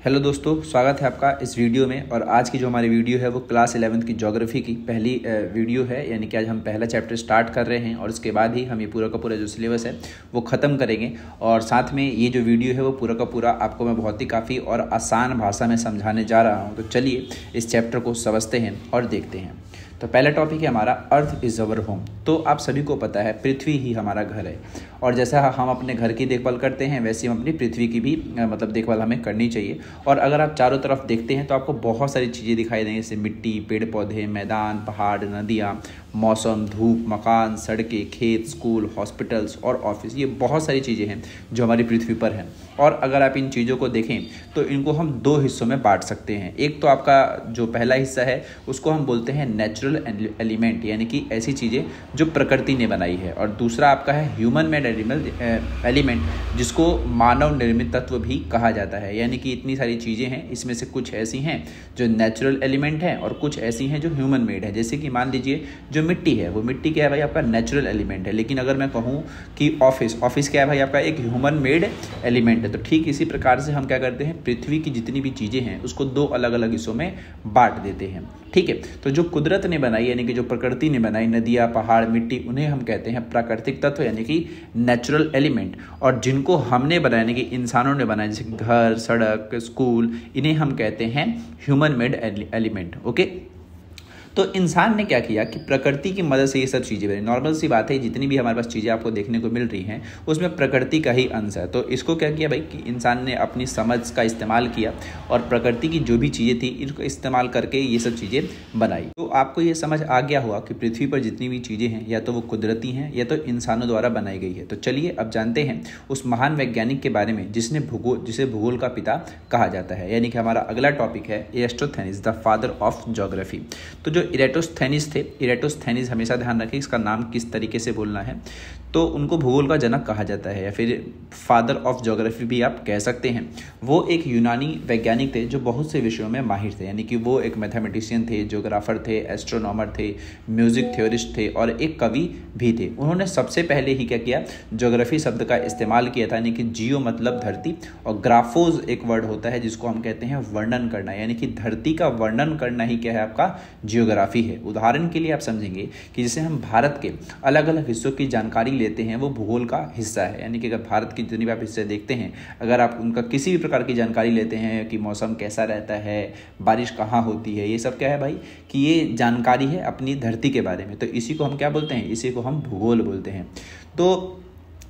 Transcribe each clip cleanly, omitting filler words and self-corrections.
Hello दोस्तों, स्वागत है आपका इस वीडियो में। और आज की जो हमारी वीडियो है वो क्लास 11th की ज्योग्राफी की पहली वीडियो है। यानी कि आज हम पहला चैप्टर स्टार्ट कर रहे हैं और इसके बाद ही हम ये पूरा का पूरा जो सिलेबस है वो ख़त्म करेंगे। और साथ में ये जो वीडियो है वो पूरा का पूरा आपको मैं बहुत ही काफ़ी और आसान भाषा में समझाने जा रहा हूँ। तो चलिए इस चैप्टर को समझते हैं और देखते हैं। तो पहला टॉपिक है हमारा अर्थ इज़ अवर होम। तो आप सभी को पता है पृथ्वी ही हमारा घर है और जैसा हम अपने घर की देखभाल करते हैं वैसे हम अपनी पृथ्वी की भी देखभाल हमें करनी चाहिए। और अगर आप चारों तरफ देखते हैं तो आपको बहुत सारी चीज़ें दिखाई देंगी, जैसे मिट्टी, पेड़ पौधे, मैदान, पहाड़, नदियाँ, मौसम, धूप, मकान, सड़कें, खेत, स्कूल, हॉस्पिटल्स और ऑफिस। ये बहुत सारी चीज़ें हैं जो हमारी पृथ्वी पर हैं। और अगर आप इन चीज़ों को देखें तो इनको हम दो हिस्सों में बांट सकते हैं। एक तो आपका जो पहला हिस्सा है उसको हम बोलते हैं नेचुरल एलिमेंट, यानी कि ऐसी चीज़ें जो प्रकृति ने बनाई है। और दूसरा आपका है ह्यूमन मेड एलिमेंट, जिसको मानव निर्मित तत्व भी कहा जाता है। यानी कि इतनी सारी चीज़ें हैं, इसमें से कुछ ऐसी हैं जो नेचुरल एलिमेंट हैं और कुछ ऐसी हैं जो ह्यूमन मेड है। जैसे कि मान लीजिए जो मिट्टी है, वो मिट्टी क्या है भाई, आपका नेचुरल एलिमेंट है। लेकिन अगर मैं कहूँ कि ऑफिस क्या है भाई, आपका एक ह्यूमन मेड एलिमेंट है। तो ठीक इसी प्रकार से हम क्या करते हैं, पृथ्वी की जितनी भी चीज़ें हैं उसको दो अलग अलग हिस्सों में बांट देते हैं। ठीक है, तो जो कुदरत ने बनाई यानी कि जो प्रकृति ने बनाई, नदियाँ, पहाड़, मिट्टी, उन्हें हम कहते हैं प्राकृतिक तत्व यानी कि नेचुरल एलिमेंट। और जिनको हमने बनाया यानी कि इंसानों ने बनाया, जैसे घर, सड़क, स्कूल, इन्हें हम कहते हैं ह्यूमन मेड एलिमेंट। ओके, तो इंसान ने क्या किया कि प्रकृति की मदद से ये सब चीज़ें बनी। नॉर्मल सी बात है, जितनी भी हमारे पास चीज़ें आपको देखने को मिल रही हैं उसमें प्रकृति का ही अंश है। तो इसको क्या किया भाई कि इंसान ने अपनी समझ का इस्तेमाल किया और प्रकृति की जो भी चीज़ें थी इनको इस्तेमाल करके ये सब चीज़ें बनाई। तो आपको ये समझ आ गया होगा कि पृथ्वी पर जितनी भी चीज़ें हैं या तो वो कुदरती हैं या तो इंसानों द्वारा बनाई गई है। तो चलिए अब जानते हैं उस महान वैज्ञानिक के बारे में जिसे भूगोल का पिता कहा जाता है। यानी कि हमारा अगला टॉपिक है इरेस्टोथेनिस, द फादर ऑफ ज्योग्राफी। तो जो इरेटोस्थेनिस थे, इरेटोस्थेनिस, हमेशा ध्यान रखें इसका नाम किस तरीके से बोलना है। तो उनको भूगोल का जनक कहा जाता है या फिर फादर ऑफ ज्योग्राफी भी आप कह सकते हैं। वो एक यूनानी वैज्ञानिक थे जो बहुत से विषयों में माहिर थे। यानी कि वो एक मैथमेटिशियन थे, ज्योग्राफर थे, एस्ट्रोनॉमर थे, म्यूजिक थ्योरिस्ट थे और एक कवि भी थे। उन्होंने सबसे पहले ही क्या किया, ज्योग्राफी शब्द का इस्तेमाल किया था। यानी कि जियो मतलब धरती और ग्राफोज एक वर्ड होता है जिसको हम कहते हैं वर्णन करना। यानी कि धरती का वर्णन करना ही क्या है, आपका जियोग्राफी है। उदाहरण के लिए आप समझेंगे कि जैसे हम भारत के अलग अलग हिस्सों की जानकारी लेते हैं वो भूगोल का हिस्सा है। यानी कि अगर भारत की जितनी भी आप हिस्से देखते हैं, अगर आप उनका किसी भी प्रकार की जानकारी लेते हैं कि मौसम कैसा रहता है, बारिश कहाँ होती है, ये सब क्या है भाई कि ये जानकारी है अपनी धरती के बारे में। तो इसी को हम क्या बोलते हैं, इसी को हम भूगोल बोलते हैं। तो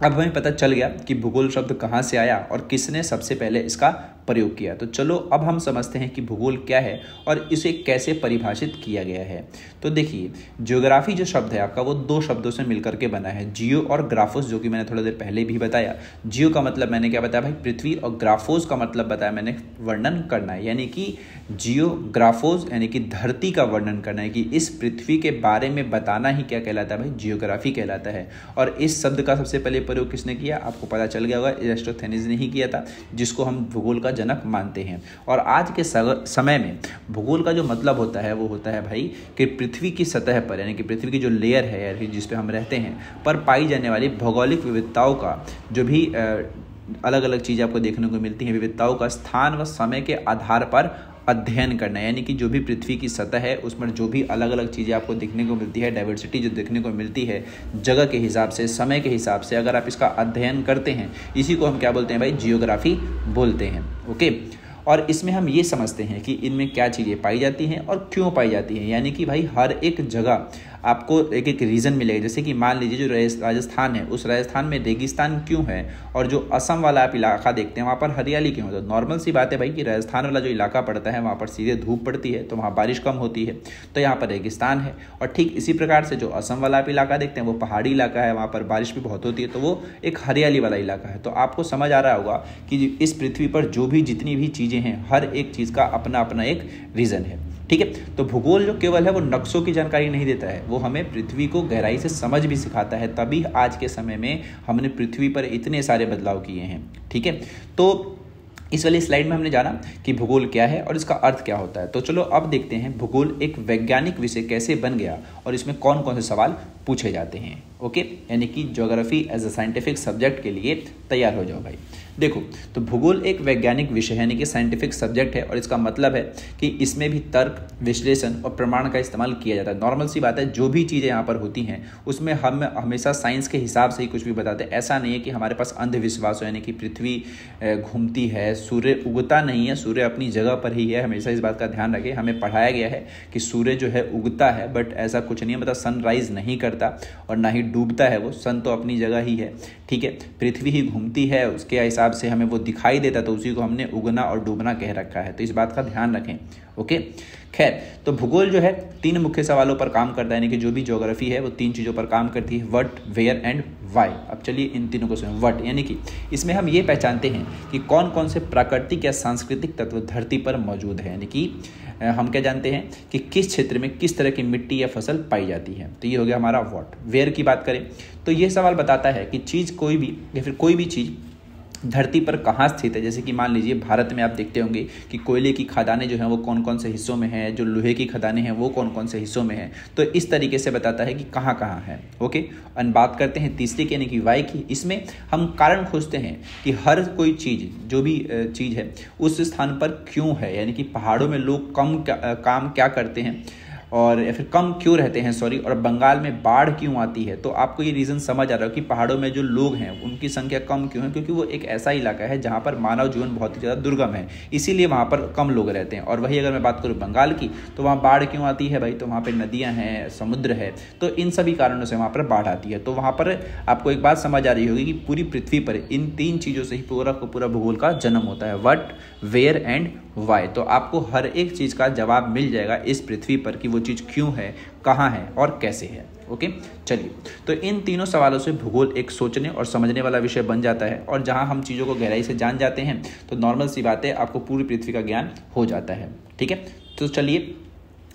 अब हमें पता चल गया कि भूगोल शब्द कहाँ से आया और किसने सबसे पहले इसका प्रयोग किया। तो चलो अब हम समझते हैं कि भूगोल क्या है और इसे कैसे परिभाषित किया गया है। तो देखिए, ज्योग्राफी जो शब्द है आपका वो दो शब्दों से मिलकर के बना है, जियो और ग्राफोस, जो कि मैंने थोड़ी देर पहले भी बताया। जियो का मतलब मैंने क्या बताया भाई, पृथ्वी, और ग्राफोस का मतलब बताया मैंने वर्णन करना है। यानी कि जियोग्राफोस यानी कि धरती का वर्णन करना है, कि इस पृथ्वी के बारे में बताना ही क्या कहलाता है भाई, जियोग्राफी कहलाता है। और इस शब्द का सबसे पहले प्रयोग किसने किया, आपको पता चल गया होगा, इरेस्टोथेनिस ने ही किया था, जिसको हम भूगोल का जनक मानते हैं। और आज के समय में भूगोल का जो मतलब होता है वो होता है भाई कि पृथ्वी की सतह पर, यानी कि पृथ्वी की जो लेयर है यानी जिस पे हम रहते हैं, पर पाई जाने वाली भौगोलिक विविधताओं का जो भी अलग अलग चीज़ें आपको देखने को मिलती हैं, विविधताओं का स्थान व समय के आधार पर अध्ययन करना। यानी कि जो भी पृथ्वी की सतह है उसमें जो भी अलग अलग चीज़ें आपको देखने को मिलती है, डाइवर्सिटी जो देखने को मिलती है जगह के हिसाब से, समय के हिसाब से, अगर आप इसका अध्ययन करते हैं, इसी को हम क्या बोलते हैं भाई, जियोग्राफी बोलते हैं। ओके, और इसमें हम ये समझते हैं कि इनमें क्या चीज़ें पाई जाती हैं और क्यों पाई जाती हैं। यानी कि भाई हर एक जगह आपको एक एक रीज़न मिलेगा। जैसे कि मान लीजिए जो राजस्थान है, उस राजस्थान में रेगिस्तान क्यों है, और जो असम वाला आप इलाका देखते हैं वहाँ पर हरियाली क्यों है। तो नॉर्मल सी बात है भाई कि राजस्थान वाला जो इलाका पड़ता है वहाँ पर सीधे धूप पड़ती है तो वहाँ बारिश कम होती है, तो यहाँ पर रेगिस्तान है। और ठीक इसी प्रकार से जो असम वाला आप इलाका देखते हैं वो पहाड़ी इलाका है, वहाँ पर बारिश भी बहुत होती है, तो वो एक हरियाली वाला इलाका है। तो आपको समझ आ रहा होगा कि इस पृथ्वी पर जो भी जितनी भी चीज़ें हैं, हर एक चीज़ का अपना अपना एक रीज़न है। ठीक है, तो भूगोल जो केवल है वो नक्शों की जानकारी नहीं देता है, वो हमें पृथ्वी को गहराई से समझ भी सिखाता है। तभी आज के समय में हमने पृथ्वी पर इतने सारे बदलाव किए हैं। ठीक है, तो इस वाली स्लाइड में हमने जाना कि भूगोल क्या है और इसका अर्थ क्या होता है। तो चलो अब देखते हैं भूगोल एक वैज्ञानिक विषय कैसे बन गया और इसमें कौन कौन से सवाल पूछे जाते हैं। ओके, यानी कि geography as a scientific subject के लिए तैयार हो जाओ भाई। देखो, तो भूगोल एक वैज्ञानिक विषय है, यानी कि साइंटिफिक सब्जेक्ट है, और इसका मतलब है कि इसमें भी तर्क, विश्लेषण और प्रमाण का इस्तेमाल किया जाता है। नॉर्मल सी बात है, जो भी चीज़ें यहाँ पर होती हैं उसमें हम हमेशा साइंस के हिसाब से ही कुछ भी बताते हैं। ऐसा नहीं है कि हमारे पास अंधविश्वास हो, यानी कि पृथ्वी घूमती है, सूर्य उगता नहीं है, सूर्य अपनी जगह पर ही है। हमेशा इस बात का ध्यान रखें, हमें पढ़ाया गया है कि सूर्य जो है उगता है, बट ऐसा कुछ नहीं है, मतलब सनराइज नहीं करता और ना ही डूबता है वो, सन तो अपनी जगह ही है। ठीक है, पृथ्वी ही घूमती है, उसके हिसाब से हमें वो दिखाई देता, तो उसी को हमने उगना और डूबना कह रखा है, तो इस बात का ध्यान रखें। ओके, खैर, तो भूगोल जो है 3 मुख्य सवालों पर काम करता है, यानी कि जो भी ज्योग्राफी है वो 3 चीज़ों पर काम करती है, व्हाट, वेयर एंड व्हाई। अब चलिए इन तीनों को सुनें। व्हाट यानी कि इसमें हम ये पहचानते हैं कि कौन कौन से प्राकृतिक या सांस्कृतिक तत्व धरती पर मौजूद है, यानी कि हम क्या जानते हैं कि किस क्षेत्र में किस तरह की मिट्टी या फसल पाई जाती है, तो ये हो गया हमारा व्हाट। वेयर की बात करें तो ये सवाल बताता है कि चीज़ कोई भी या फिर कोई भी चीज़ धरती पर कहाँ स्थित है। जैसे कि मान लीजिए भारत में आप देखते होंगे कि कोयले की खदानें जो हैं वो कौन कौन से हिस्सों में हैं, जो लोहे की खदानें हैं वो कौन कौन से हिस्सों में हैं, तो इस तरीके से बताता है कि कहाँ कहाँ है। ओके, और बात करते हैं तीसरी की, यानी कि वाई की। इसमें हम कारण खोजते हैं कि हर कोई चीज़, जो भी चीज़ है उस स्थान पर क्यों है, यानी कि पहाड़ों में लोग काम क्या करते हैं और या फिर कम क्यों रहते हैं, सॉरी, और बंगाल में बाढ़ क्यों आती है। तो आपको ये रीज़न समझ आ रहा है कि पहाड़ों में जो लोग हैं उनकी संख्या कम क्यों है, क्योंकि वो एक ऐसा इलाका है जहाँ पर मानव जीवन बहुत ही ज़्यादा दुर्गम है, इसीलिए वहाँ पर कम लोग रहते हैं। और वही अगर मैं बात करूँ बंगाल की, तो वहाँ बाढ़ क्यों आती है भाई, तो वहाँ पर नदियाँ हैं, समुद्र है, तो इन सभी कारणों से वहाँ पर बाढ़ आती है। तो वहाँ पर आपको एक बात समझ आ रही होगी कि पूरी पृथ्वी पर इन 3 चीज़ों से ही पूरा का पूरा भूगोल का जन्म होता है, व्हाट, वेयर एंड वाई। तो आपको हर एक चीज़ का जवाब मिल जाएगा इस पृथ्वी पर कि वो चीज़ क्यों है, कहाँ है और कैसे है। ओके, चलिए, तो इन तीनों सवालों से भूगोल एक सोचने और समझने वाला विषय बन जाता है, और जहाँ हम चीज़ों को गहराई से जान जाते हैं तो नॉर्मल सी बात है, आपको पूरी पृथ्वी का ज्ञान हो जाता है। ठीक है, तो चलिए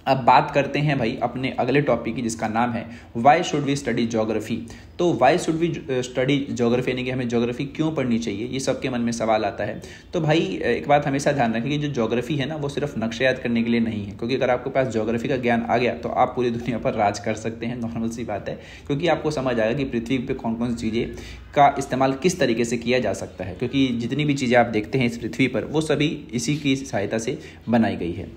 अब बात करते हैं भाई अपने अगले टॉपिक की, जिसका नाम है why should we study geography. तो why should we study geography, यानी कि हमें ज्योग्राफी क्यों पढ़नी चाहिए, ये सबके मन में सवाल आता है। तो भाई एक बात हमेशा ध्यान रखें कि जो ज्योग्राफी है ना वो सिर्फ नक्शे याद करने के लिए नहीं है, क्योंकि अगर आपके पास ज्योग्राफी का ज्ञान आ गया तो आप पूरी दुनिया पर राज कर सकते हैं, नॉर्मल सी बात है, क्योंकि आपको समझ आएगा कि पृथ्वी पर कौन कौन सी चीज़ें का इस्तेमाल किस तरीके से किया जा सकता है, क्योंकि जितनी भी चीज़ें आप देखते हैं इस पृथ्वी पर वो सभी इसी की सहायता से बनाई गई है।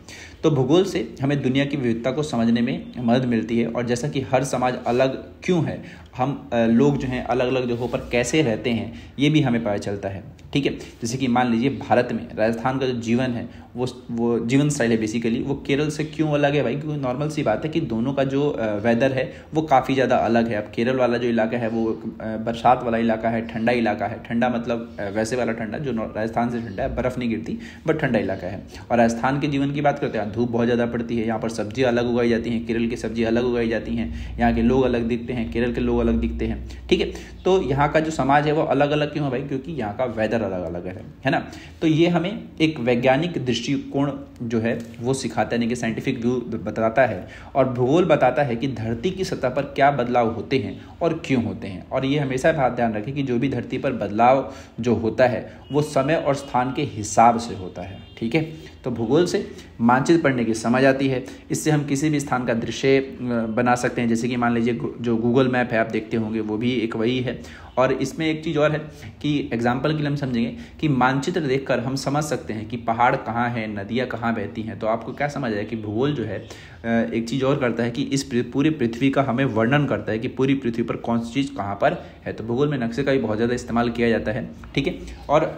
तो भूगोल से हमें दुनिया की विविधता को समझने में मदद मिलती है, और जैसा कि हर समाज अलग क्यों है, हम लोग जो हैं अलग अलग जगहों पर कैसे रहते हैं, ये भी हमें पता चलता है। ठीक है, जैसे कि मान लीजिए भारत में राजस्थान का जो जीवन है वो जीवन स्टाइल है बेसिकली, वो केरल से क्यों अलग है भाई, क्योंकि नॉर्मल सी बात है कि दोनों का जो वेदर है वो काफ़ी ज़्यादा अलग है। अब केरल वाला जो इलाका है वो बरसात वाला इलाका है, ठंडा इलाका है, ठंडा मतलब वैसे वाला ठंडा जो राजस्थान से ठंडा है, बर्फ़ नहीं गिरती बट ठंडा इलाका है। और राजस्थान के जीवन की बात करते हैं, धूप बहुत ज़्यादा पड़ती है, यहाँ पर सब्जियाँ अलग उगाई जाती हैं, केरल की सब्जी अलग उगाई जाती हैं, यहाँ के लोग अलग दिखते हैं, केरल के लोग अलग दिखते हैं। ठीक है, तो यहाँ का जो समाज है वो अलग अलग क्यों है भाई, क्योंकि यहाँ का वेदर अलग अलग है ना। तो ये हमें एक वैज्ञानिक दृष्टिकोण जो है वो सिखाता है, यानी कि साइंटिफिक व्यू बताता है, और भूगोल बताता है कि धरती की सतह पर क्या बदलाव होते हैं और क्यों होते हैं। और ये हमेशा बात ध्यान रखें कि जो भी धरती पर बदलाव जो होता है वो समय और स्थान के हिसाब से होता है। ठीक है, तो भूगोल से मानचित्र पढ़ने की समझ आती है, इससे हम किसी भी स्थान का दृश्य बना सकते हैं। जैसे कि मान लीजिए जो गूगल मैप है आप देखते होंगे वो भी एक वही है। और इसमें एक चीज़ और है कि एग्जाम्पल के लिए हम समझेंगे कि मानचित्र देखकर हम समझ सकते हैं कि पहाड़ कहाँ है, नदियाँ कहाँ बहती हैं। तो आपको क्या समझ आया कि भूगोल जो है एक चीज़ और करता है कि इस पूरी पृथ्वी का हमें वर्णन करता है कि पूरी पृथ्वी पर कौन सी चीज़ कहाँ पर है। तो भूगोल में नक्शे का भी बहुत ज़्यादा इस्तेमाल किया जाता है। ठीक है, और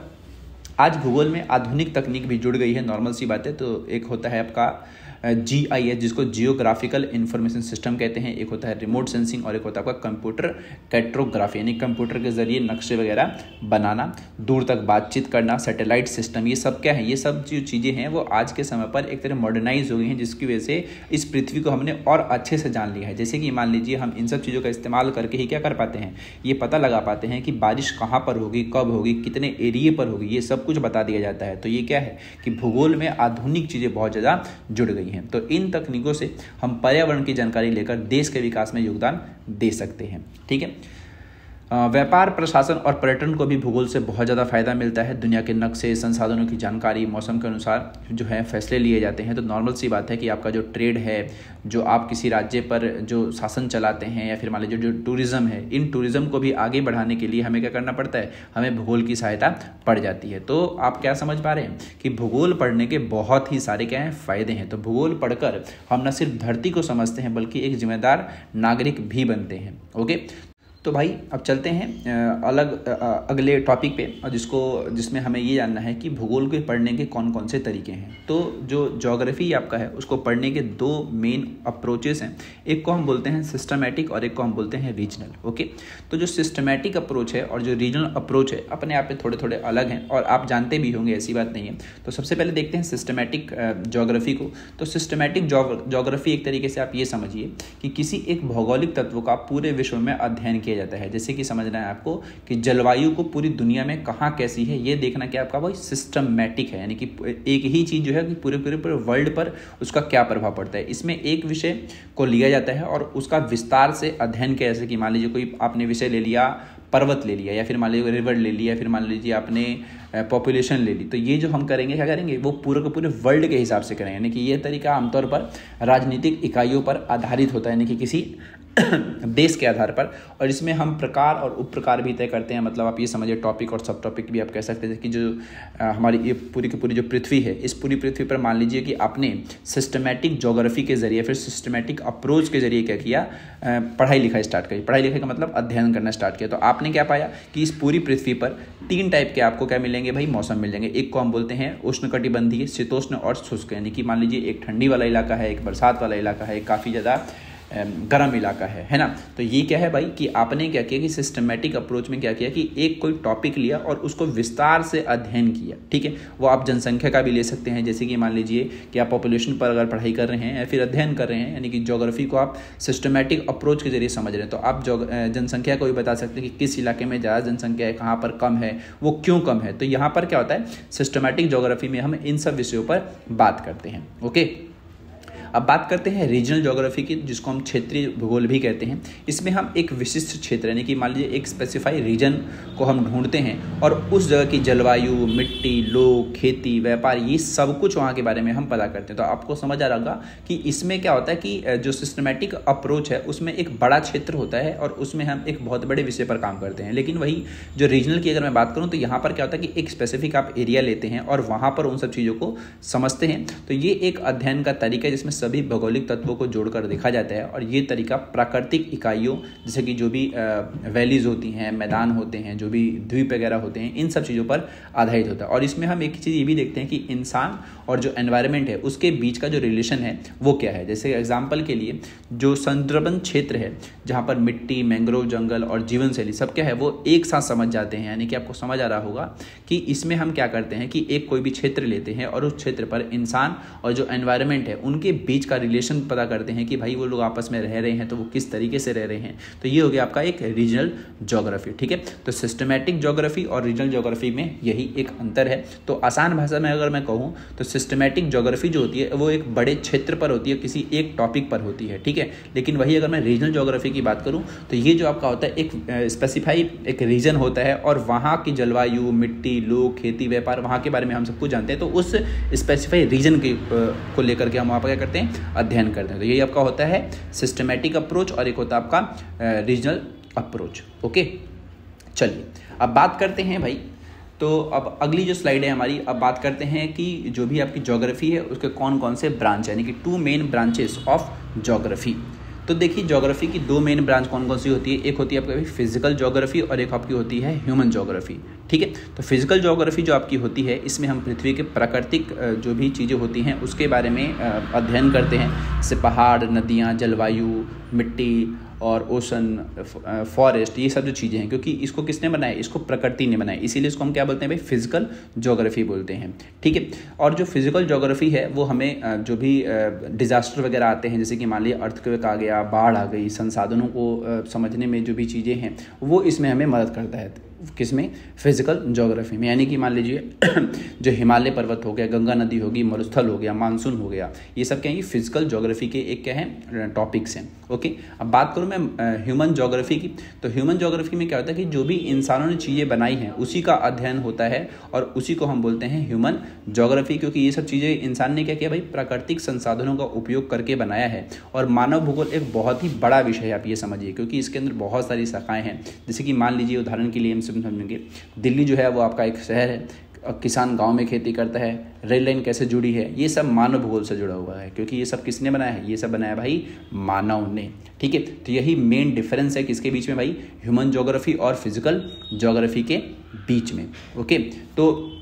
आज भूगोल में आधुनिक तकनीक भी जुड़ गई है, नॉर्मल सी बात है। तो एक होता है आपका GIS, जिसको जियोग्राफिकल इंफॉर्मेशन सिस्टम कहते हैं, एक होता है रिमोट सेंसिंग, और एक होता है आपका कंप्यूटर कैट्रोग्राफी, यानी कंप्यूटर के जरिए नक्शे वगैरह बनाना, दूर तक बातचीत करना, सैटेलाइट सिस्टम, ये सब क्या है, ये सब जो चीज़ें हैं वो आज के समय पर एक तरह मॉडर्नाइज हो गई हैं, जिसकी वजह से इस पृथ्वी को हमने और अच्छे से जान लिया है। जैसे कि मान लीजिए हम इन सब चीज़ों का इस्तेमाल करके ही क्या कर पाते हैं, ये पता लगा पाते हैं कि बारिश कहाँ पर होगी, कब होगी, कितने एरिए पर होगी, ये सब कुछ बता दिया जाता है। तो ये क्या है कि भूगोल में आधुनिक चीज़ें बहुत ज़्यादा जुड़ गई हैं। तो इन तकनीकों से हम पर्यावरण की जानकारी लेकर देश के विकास में योगदान दे सकते हैं। ठीक है, व्यापार, प्रशासन और पर्यटन को भी भूगोल से बहुत ज़्यादा फायदा मिलता है। दुनिया के नक्शे, संसाधनों की जानकारी, मौसम के अनुसार जो है फैसले लिए जाते हैं। तो नॉर्मल सी बात है कि आपका जो ट्रेड है, जो आप किसी राज्य पर जो शासन चलाते हैं, या फिर मान लीजिए जो टूरिज़्म है, इन टूरिज़्म को भी आगे बढ़ाने के लिए हमें क्या करना पड़ता है, हमें भूगोल की सहायता पड़ जाती है। तो आप क्या समझ पा रहे हैं कि भूगोल पढ़ने के बहुत ही सारे क्या हैं, फ़ायदे हैं। तो भूगोल पढ़कर हम न सिर्फ धरती को समझते हैं बल्कि एक जिम्मेदार नागरिक भी बनते हैं। ओके, तो भाई अब चलते हैं अगले टॉपिक पे, और जिसमें हमें ये जानना है कि भूगोल के पढ़ने के कौन कौन से तरीके हैं। तो जो ज्योग्राफी आपका है उसको पढ़ने के दो मेन अप्रोचेस हैं। एक को हम बोलते हैं सिस्टमैटिक और एक को हम बोलते हैं रीजनल। ओके, तो जो सिस्टमैटिक अप्रोच है और जो रीजनल अप्रोच है अपने आप में थोड़े थोड़े अलग हैं, और आप जानते भी होंगे, ऐसी बात नहीं है। तो सबसे पहले देखते हैं सिस्टमैटिक ज्योग्राफी को। तो सिस्टमैटिक ज्योग्राफी एक तरीके से आप ये समझिए कि किसी एक भौगोलिक तत्व का पूरे विश्व में अध्ययन जाता है। जैसे कि समझना है आपको कि जलवायु को पूरी दुनिया में कहाँ कैसी है ये देखना, क्या आपका वही सिस्टमैटिक है, यानी कि एक ही चीज जो है कि पूरे वर्ल्ड पर उसका क्या प्रभाव पड़ता है। इसमें एक विषय को लिया जाता है और उसका विस्तार से अध्ययन किया। जैसे कि मान लीजिए कोई आपने विषय ले लिया, पर्वत ले लिया, या फिर मान लीजिए रिवर ले लिया, या फिर मान लीजिए आपने पॉपुलेशन ले ली। तो ये जो हम करेंगे, क्या करेंगे, वो पूरे के पूरे वर्ल्ड के हिसाब से करेंगे। यानी कि ये तरीका आमतौर पर राजनीतिक इकाइयों पर आधारित होता है, यानी कि किसी देश के आधार पर। और इसमें हम प्रकार और उप प्रकार भी तय करते हैं। मतलब आप ये समझिए टॉपिक और सब टॉपिक भी आप कह सकते हैं कि जो हमारी ये पूरी की पूरी जो पृथ्वी है, इस पूरी पृथ्वी पर मान लीजिए कि आपने सिस्टमैटिक ज्योग्राफी के जरिए, फिर सिस्टमैटिक अप्रोच के जरिए क्या किया, पढ़ाई लिखाई स्टार्ट करी। पढ़ाई लिखाई का मतलब अध्ययन करना स्टार्ट किया। तो आपने क्या पाया कि इस पूरी पृथ्वी पर 3 टाइप के आपको क्या मिलेंगे भाई, मौसम मिल जाएंगे। एक को हम बोलते हैं उष्णकटिबंधीय, शीतोष्ण और शुष्क। यानी कि मान लीजिए एक ठंडी वाला इलाका है, एक बरसात वाला इलाका है, एक काफ़ी ज़्यादा गर्म इलाका है ना। तो ये क्या है भाई कि आपने क्या किया कि सिस्टमैटिक अप्रोच में क्या किया कि एक कोई टॉपिक लिया और उसको विस्तार से अध्ययन किया। ठीक है, वो आप जनसंख्या का भी ले सकते हैं। जैसे कि मान लीजिए कि आप पॉपुलेशन पर अगर पढ़ाई कर रहे हैं या फिर अध्ययन कर रहे हैं, यानी कि ज्योग्राफी को आप सिस्टमैटिक अप्रोच के जरिए समझ रहे हैं, तो आप जनसंख्या को भी बता सकते हैं कि किस इलाके में ज़्यादा जनसंख्या है, कहाँ पर कम है, वो क्यों कम है। तो यहाँ पर क्या होता है, सिस्टमैटिक ज्योग्राफी में हम इन सब विषयों पर बात करते हैं। ओके, अब बात करते हैं रीजनल ज्योग्राफी की, जिसको हम क्षेत्रीय भूगोल भी कहते हैं। इसमें हम एक विशिष्ट क्षेत्र, यानी कि मान लीजिए एक स्पेसिफाई रीजन को हम ढूंढते हैं और उस जगह की जलवायु, मिट्टी, लोग, खेती, व्यापार, ये सब कुछ वहाँ के बारे में हम पता करते हैं। तो आपको समझ आ रहा होगा कि इसमें क्या होता है कि जो सिस्टमैटिक अप्रोच है उसमें एक बड़ा क्षेत्र होता है और उसमें हम एक बहुत बड़े विषय पर काम करते हैं। लेकिन वही जो रीजनल की अगर मैं बात करूँ तो यहाँ पर क्या होता है कि एक स्पेसिफिक आप एरिया लेते हैं और वहाँ पर उन सब चीज़ों को समझते हैं। तो ये एक अध्ययन का तरीका है जिसमें सभी भौगोलिक तत्वों को जोड़कर देखा जाता है। और ये तरीका प्राकृतिक इकाइयों, जैसे कि जो भी वैलीज होती हैं, मैदान होते हैं, जो भी द्वीप वगैरह होते हैं, इन सब चीज़ों पर आधारित होता है। और इसमें हम एक चीज़ ये भी देखते हैं कि इंसान और जो एनवायरनमेंट है उसके बीच का जो रिलेशन है वो क्या है। जैसे एग्जाम्पल के लिए जो सुंदरबन क्षेत्र है, जहाँ पर मिट्टी, मैंग्रोव जंगल और जीवन शैली सब क्या है वो एक साथ समझ जाते हैं। यानी कि आपको समझ आ रहा होगा कि इसमें हम क्या करते हैं कि एक कोई भी क्षेत्र लेते हैं और उस क्षेत्र पर इंसान और जो एनवायरनमेंट है उनके बीच का रिलेशन पता करते हैं कि भाई वो लोग आपस में रह रहे हैं तो वो किस तरीके से रह रहे हैं। तो ये हो गया आपका एक रीजनल ज्योग्राफी। ठीक है, तो सिस्टमैटिक ज्योग्राफी और रीजनल ज्योग्राफी में यही एक अंतर है। तो आसान भाषा में अगर मैं कहूँ तो सिस्टमैटिक ज्योग्राफी जो होती है वो एक बड़े क्षेत्र पर होती है, किसी एक टॉपिक पर होती है। ठीक है, लेकिन वही अगर मैं रीजनल ज्योग्राफी की बात करूँ तो ये जो आपका होता है एक स्पेसिफाई एक रीजन होता है और वहाँ की जलवायु, मिट्टी, लोग, खेती, व्यापार, वहाँ के बारे में हम सब कुछ जानते हैं। तो उस स्पेसिफाई रीजन को लेकर के हम वहाँ पर क्या करते हैं, अध्ययन करते हैं। तो यही आपका होता है सिस्टमैटिक अप्रोच और एक होता है आपका रीजनल अप्रोच। ओके, चलिए अब बात करते हैं भाई। तो अब अगली जो स्लाइड है हमारी, अब बात करते हैं कि जो भी आपकी ज्योग्राफी है उसके कौन कौन से ब्रांच है, यानी कि 2 मेन ब्रांचेस ऑफ ज्योग्राफी। तो देखिए ज्योग्राफी की 2 मेन ब्रांच कौन कौन सी होती है। एक होती है आपकी फिजिकल ज्योग्राफी और एक आपकी होती है ह्यूमन ज्योग्राफी। ठीक है, तो फिजिकल ज्योग्राफी जो आपकी होती है इसमें हम पृथ्वी के प्राकृतिक जो भी चीज़ें होती हैं उसके बारे में अध्ययन करते हैं, जैसे पहाड़, नदियाँ, जलवायु, मिट्टी और ओशन, फॉरेस्ट, ये सब जो चीज़ें हैं। क्योंकि इसको किसने बनाया, इसको प्रकृति ने बनाया, इसीलिए इसको हम क्या बोलते हैं भाई, फिजिकल ज्योग्राफी बोलते हैं। ठीक है, और जो फिजिकल ज्योग्राफी है वो हमें जो भी डिजास्टर वगैरह आते हैं, जैसे कि मान लीजिए अर्थक्वेक आ गया, बाढ़ आ गई, संसाधनों को समझने में जो भी चीज़ें हैं वो इसमें हमें मदद करता है। किसमें, फिजिकल ज्योग्राफी में। यानी कि मान लीजिए जो हिमालय पर्वत हो गया, गंगा नदी होगी, मरुस्थल हो गया, मानसून हो गया, ये सब क्या है, फिजिकल ज्योग्राफी के एक क्या है, टॉपिक्स हैं। ओके, अब बात करूँ मैं ह्यूमन ज्योग्राफी की, तो ह्यूमन ज्योग्राफी में क्या होता है कि जो भी इंसानों ने चीज़ें बनाई हैं उसी का अध्ययन होता है और उसी को हम बोलते हैं ह्यूमन ज्योग्राफी, क्योंकि ये सब चीज़ें इंसान ने क्या किया भाई, प्राकृतिक संसाधनों का उपयोग करके बनाया है। और मानव भूगोल एक बहुत ही बड़ा विषय है, आप ये समझिए, क्योंकि इसके अंदर बहुत सारी शाखाएं हैं। जैसे कि मान लीजिए उदाहरण के लिए हम समझेंगे, दिल्ली जो है वो आपका एक शहर है, किसान गांव में खेती करता है, रेल लाइन कैसे जुड़ी है, ये सब मानव भूगोल से जुड़ा हुआ है, क्योंकि ये सब किसने बनाया है, ये सब बनाया भाई मानव ने। ठीक है, तो यही मेन डिफरेंस है किसके बीच में भाई, ह्यूमन ज्योग्राफी और फिजिकल ज्योग्राफी के बीच में। ओके, तो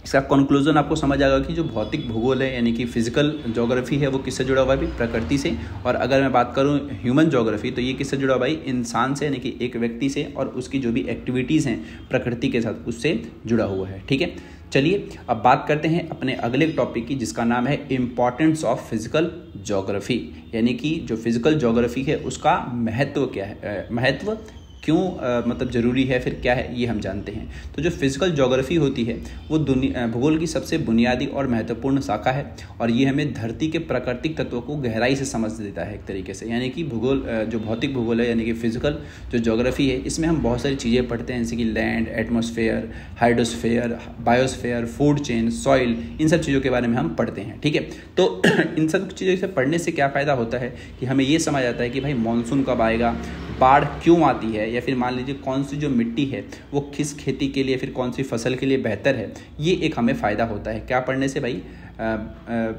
इसका कंक्लूजन आपको समझ आएगा कि जो भौतिक भूगोल है यानी कि फिजिकल ज्योग्राफी है वो किससे जुड़ा हुआ है भाई, प्रकृति से। और अगर मैं बात करूं ह्यूमन ज्योग्राफी, तो ये किससे जुड़ा हुआ भाई, इंसान से, यानी कि एक व्यक्ति से, और उसकी जो भी एक्टिविटीज़ हैं प्रकृति के साथ उससे जुड़ा हुआ है। ठीक है, चलिए अब बात करते हैं अपने अगले टॉपिक की, जिसका नाम है इम्पॉर्टेंस ऑफ फिजिकल ज्योग्राफी। यानी कि जो फिजिकल ज्योग्राफी है उसका महत्व क्या है, महत्व क्यों मतलब ज़रूरी है, फिर क्या है, ये हम जानते हैं। तो जो फिजिकल ज्योग्राफी होती है वो भूगोल की सबसे बुनियादी और महत्वपूर्ण शाखा है, और ये हमें धरती के प्राकृतिक तत्वों को गहराई से समझ देता है एक तरीके से। यानी कि भूगोल, जो भौतिक भूगोल है यानी कि फिजिकल जो ज्योग्राफी है, इसमें हम बहुत सारी चीज़ें पढ़ते हैं, जैसे कि land, atmosphere, hydrosphere, biosphere, food chain, soil, इन सब चीज़ों के बारे में हम पढ़ते हैं। ठीक है, तो इन सब चीज़ों से पढ़ने से क्या फ़ायदा होता है कि हमें ये समझ आता है कि भाई मानसून कब आएगा, बाढ़ क्यों आती है, या फिर मान लीजिए कौन सी जो मिट्टी है वो किस खेती के लिए, फिर कौन सी फसल के लिए बेहतर है। ये एक हमें फ़ायदा होता है क्या पढ़ने से भाई,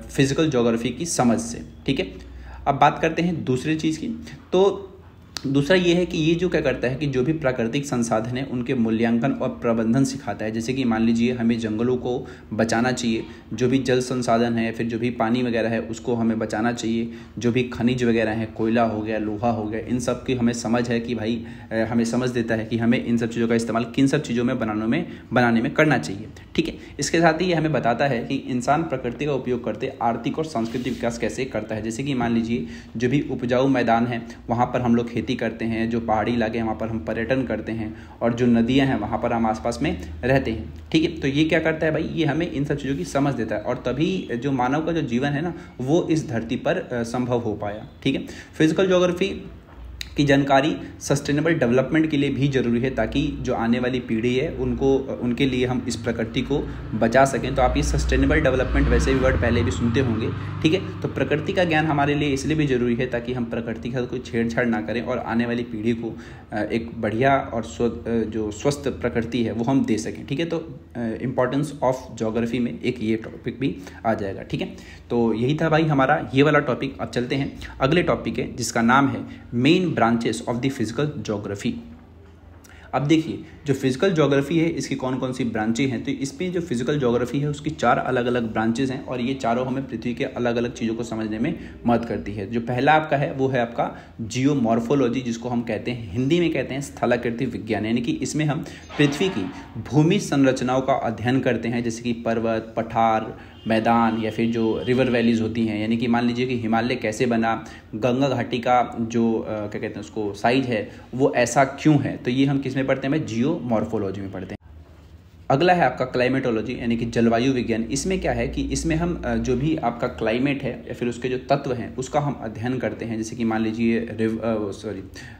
फिजिकल ज्योग्राफी की समझ से। ठीक है, अब बात करते हैं दूसरी चीज़ की। तो दूसरा ये है कि ये जो क्या करता है कि जो भी प्राकृतिक संसाधन है उनके मूल्यांकन और प्रबंधन सिखाता है। जैसे कि मान लीजिए हमें जंगलों को बचाना चाहिए, जो भी जल संसाधन है, फिर जो भी पानी वगैरह है उसको हमें बचाना चाहिए, जो भी खनिज वगैरह है, कोयला हो गया, लोहा हो गया, इन सब की हमें समझ है कि भाई हमें समझ देता है कि हमें इन सब चीज़ों का इस्तेमाल किन सब चीज़ों में बनाने में करना चाहिए। ठीक है, इसके साथ ही ये हमें बताता है कि इंसान प्रकृति का उपयोग करते आर्थिक और सांस्कृतिक विकास कैसे करता है। जैसे कि मान लीजिए जो भी उपजाऊ मैदान है वहाँ पर हम लोग खेती करते हैं, जो पहाड़ी इलाके हैं वहाँ पर हम पर्यटन करते हैं, और जो नदियाँ हैं वहाँ पर हम आसपास में रहते हैं। ठीक है, तो ये क्या करता है भाई, ये हमें इन सब चीज़ों की समझ देता है, और तभी जो मानव का जो जीवन है ना वो इस धरती पर संभव हो पाया। ठीक है, फिजिकल ज्योग्राफी की जानकारी सस्टेनेबल डेवलपमेंट के लिए भी ज़रूरी है, ताकि जो आने वाली पीढ़ी है उनके लिए हम इस प्रकृति को बचा सकें। तो आप ये सस्टेनेबल डेवलपमेंट वैसे भी वर्ड पहले भी सुनते होंगे। ठीक है, तो प्रकृति का ज्ञान हमारे लिए इसलिए भी ज़रूरी है ताकि हम प्रकृति का कोई छेड़छाड़ ना करें और आने वाली पीढ़ी को एक बढ़िया और जो स्वस्थ प्रकृति है वो हम दे सकें। ठीक है, तो इम्पॉर्टेंस ऑफ ज्योग्राफी में एक ये टॉपिक भी आ जाएगा। ठीक है, तो यही था भाई हमारा ये वाला टॉपिक। अब चलते हैं अगले टॉपिक है जिसका नाम है main branches of the physical geography. अब देखिए जो फिजिकल ज्योग्राफी है इसकी कौन कौन सी ब्रांचें हैं। तो इसमें जो फिजिकल ज्योग्राफी है उसकी 4 अलग अलग ब्रांचेस हैं, और ये चारों हमें पृथ्वी के अलग अलग चीज़ों को समझने में मदद करती है। जो पहला आपका है वो है आपका जियोमॉर्फोलॉजी, जिसको हम कहते हैं, हिंदी में कहते हैं स्थलाकृति विज्ञान। यानी कि इसमें हम पृथ्वी की भूमि संरचनाओं का अध्ययन करते हैं, जैसे कि पर्वत, पठार, मैदान, या फिर जो रिवर वैलीज होती हैं। यानी कि मान लीजिए कि हिमालय कैसे बना, गंगा घाटी का जो क्या कहते हैं उसको साइज है वो ऐसा क्यों है। तो ये हम किस में पढ़ते हैं, जियोमॉर्फोलॉजी में पढ़ते हैं। अगला है आपका क्लाइमेटोलॉजी यानी कि जलवायु विज्ञान। इसमें क्या है कि इसमें हम जो भी आपका क्लाइमेट है या फिर उसके जो तत्व हैं उसका हम अध्ययन करते हैं। जैसे कि मान लीजिए क्या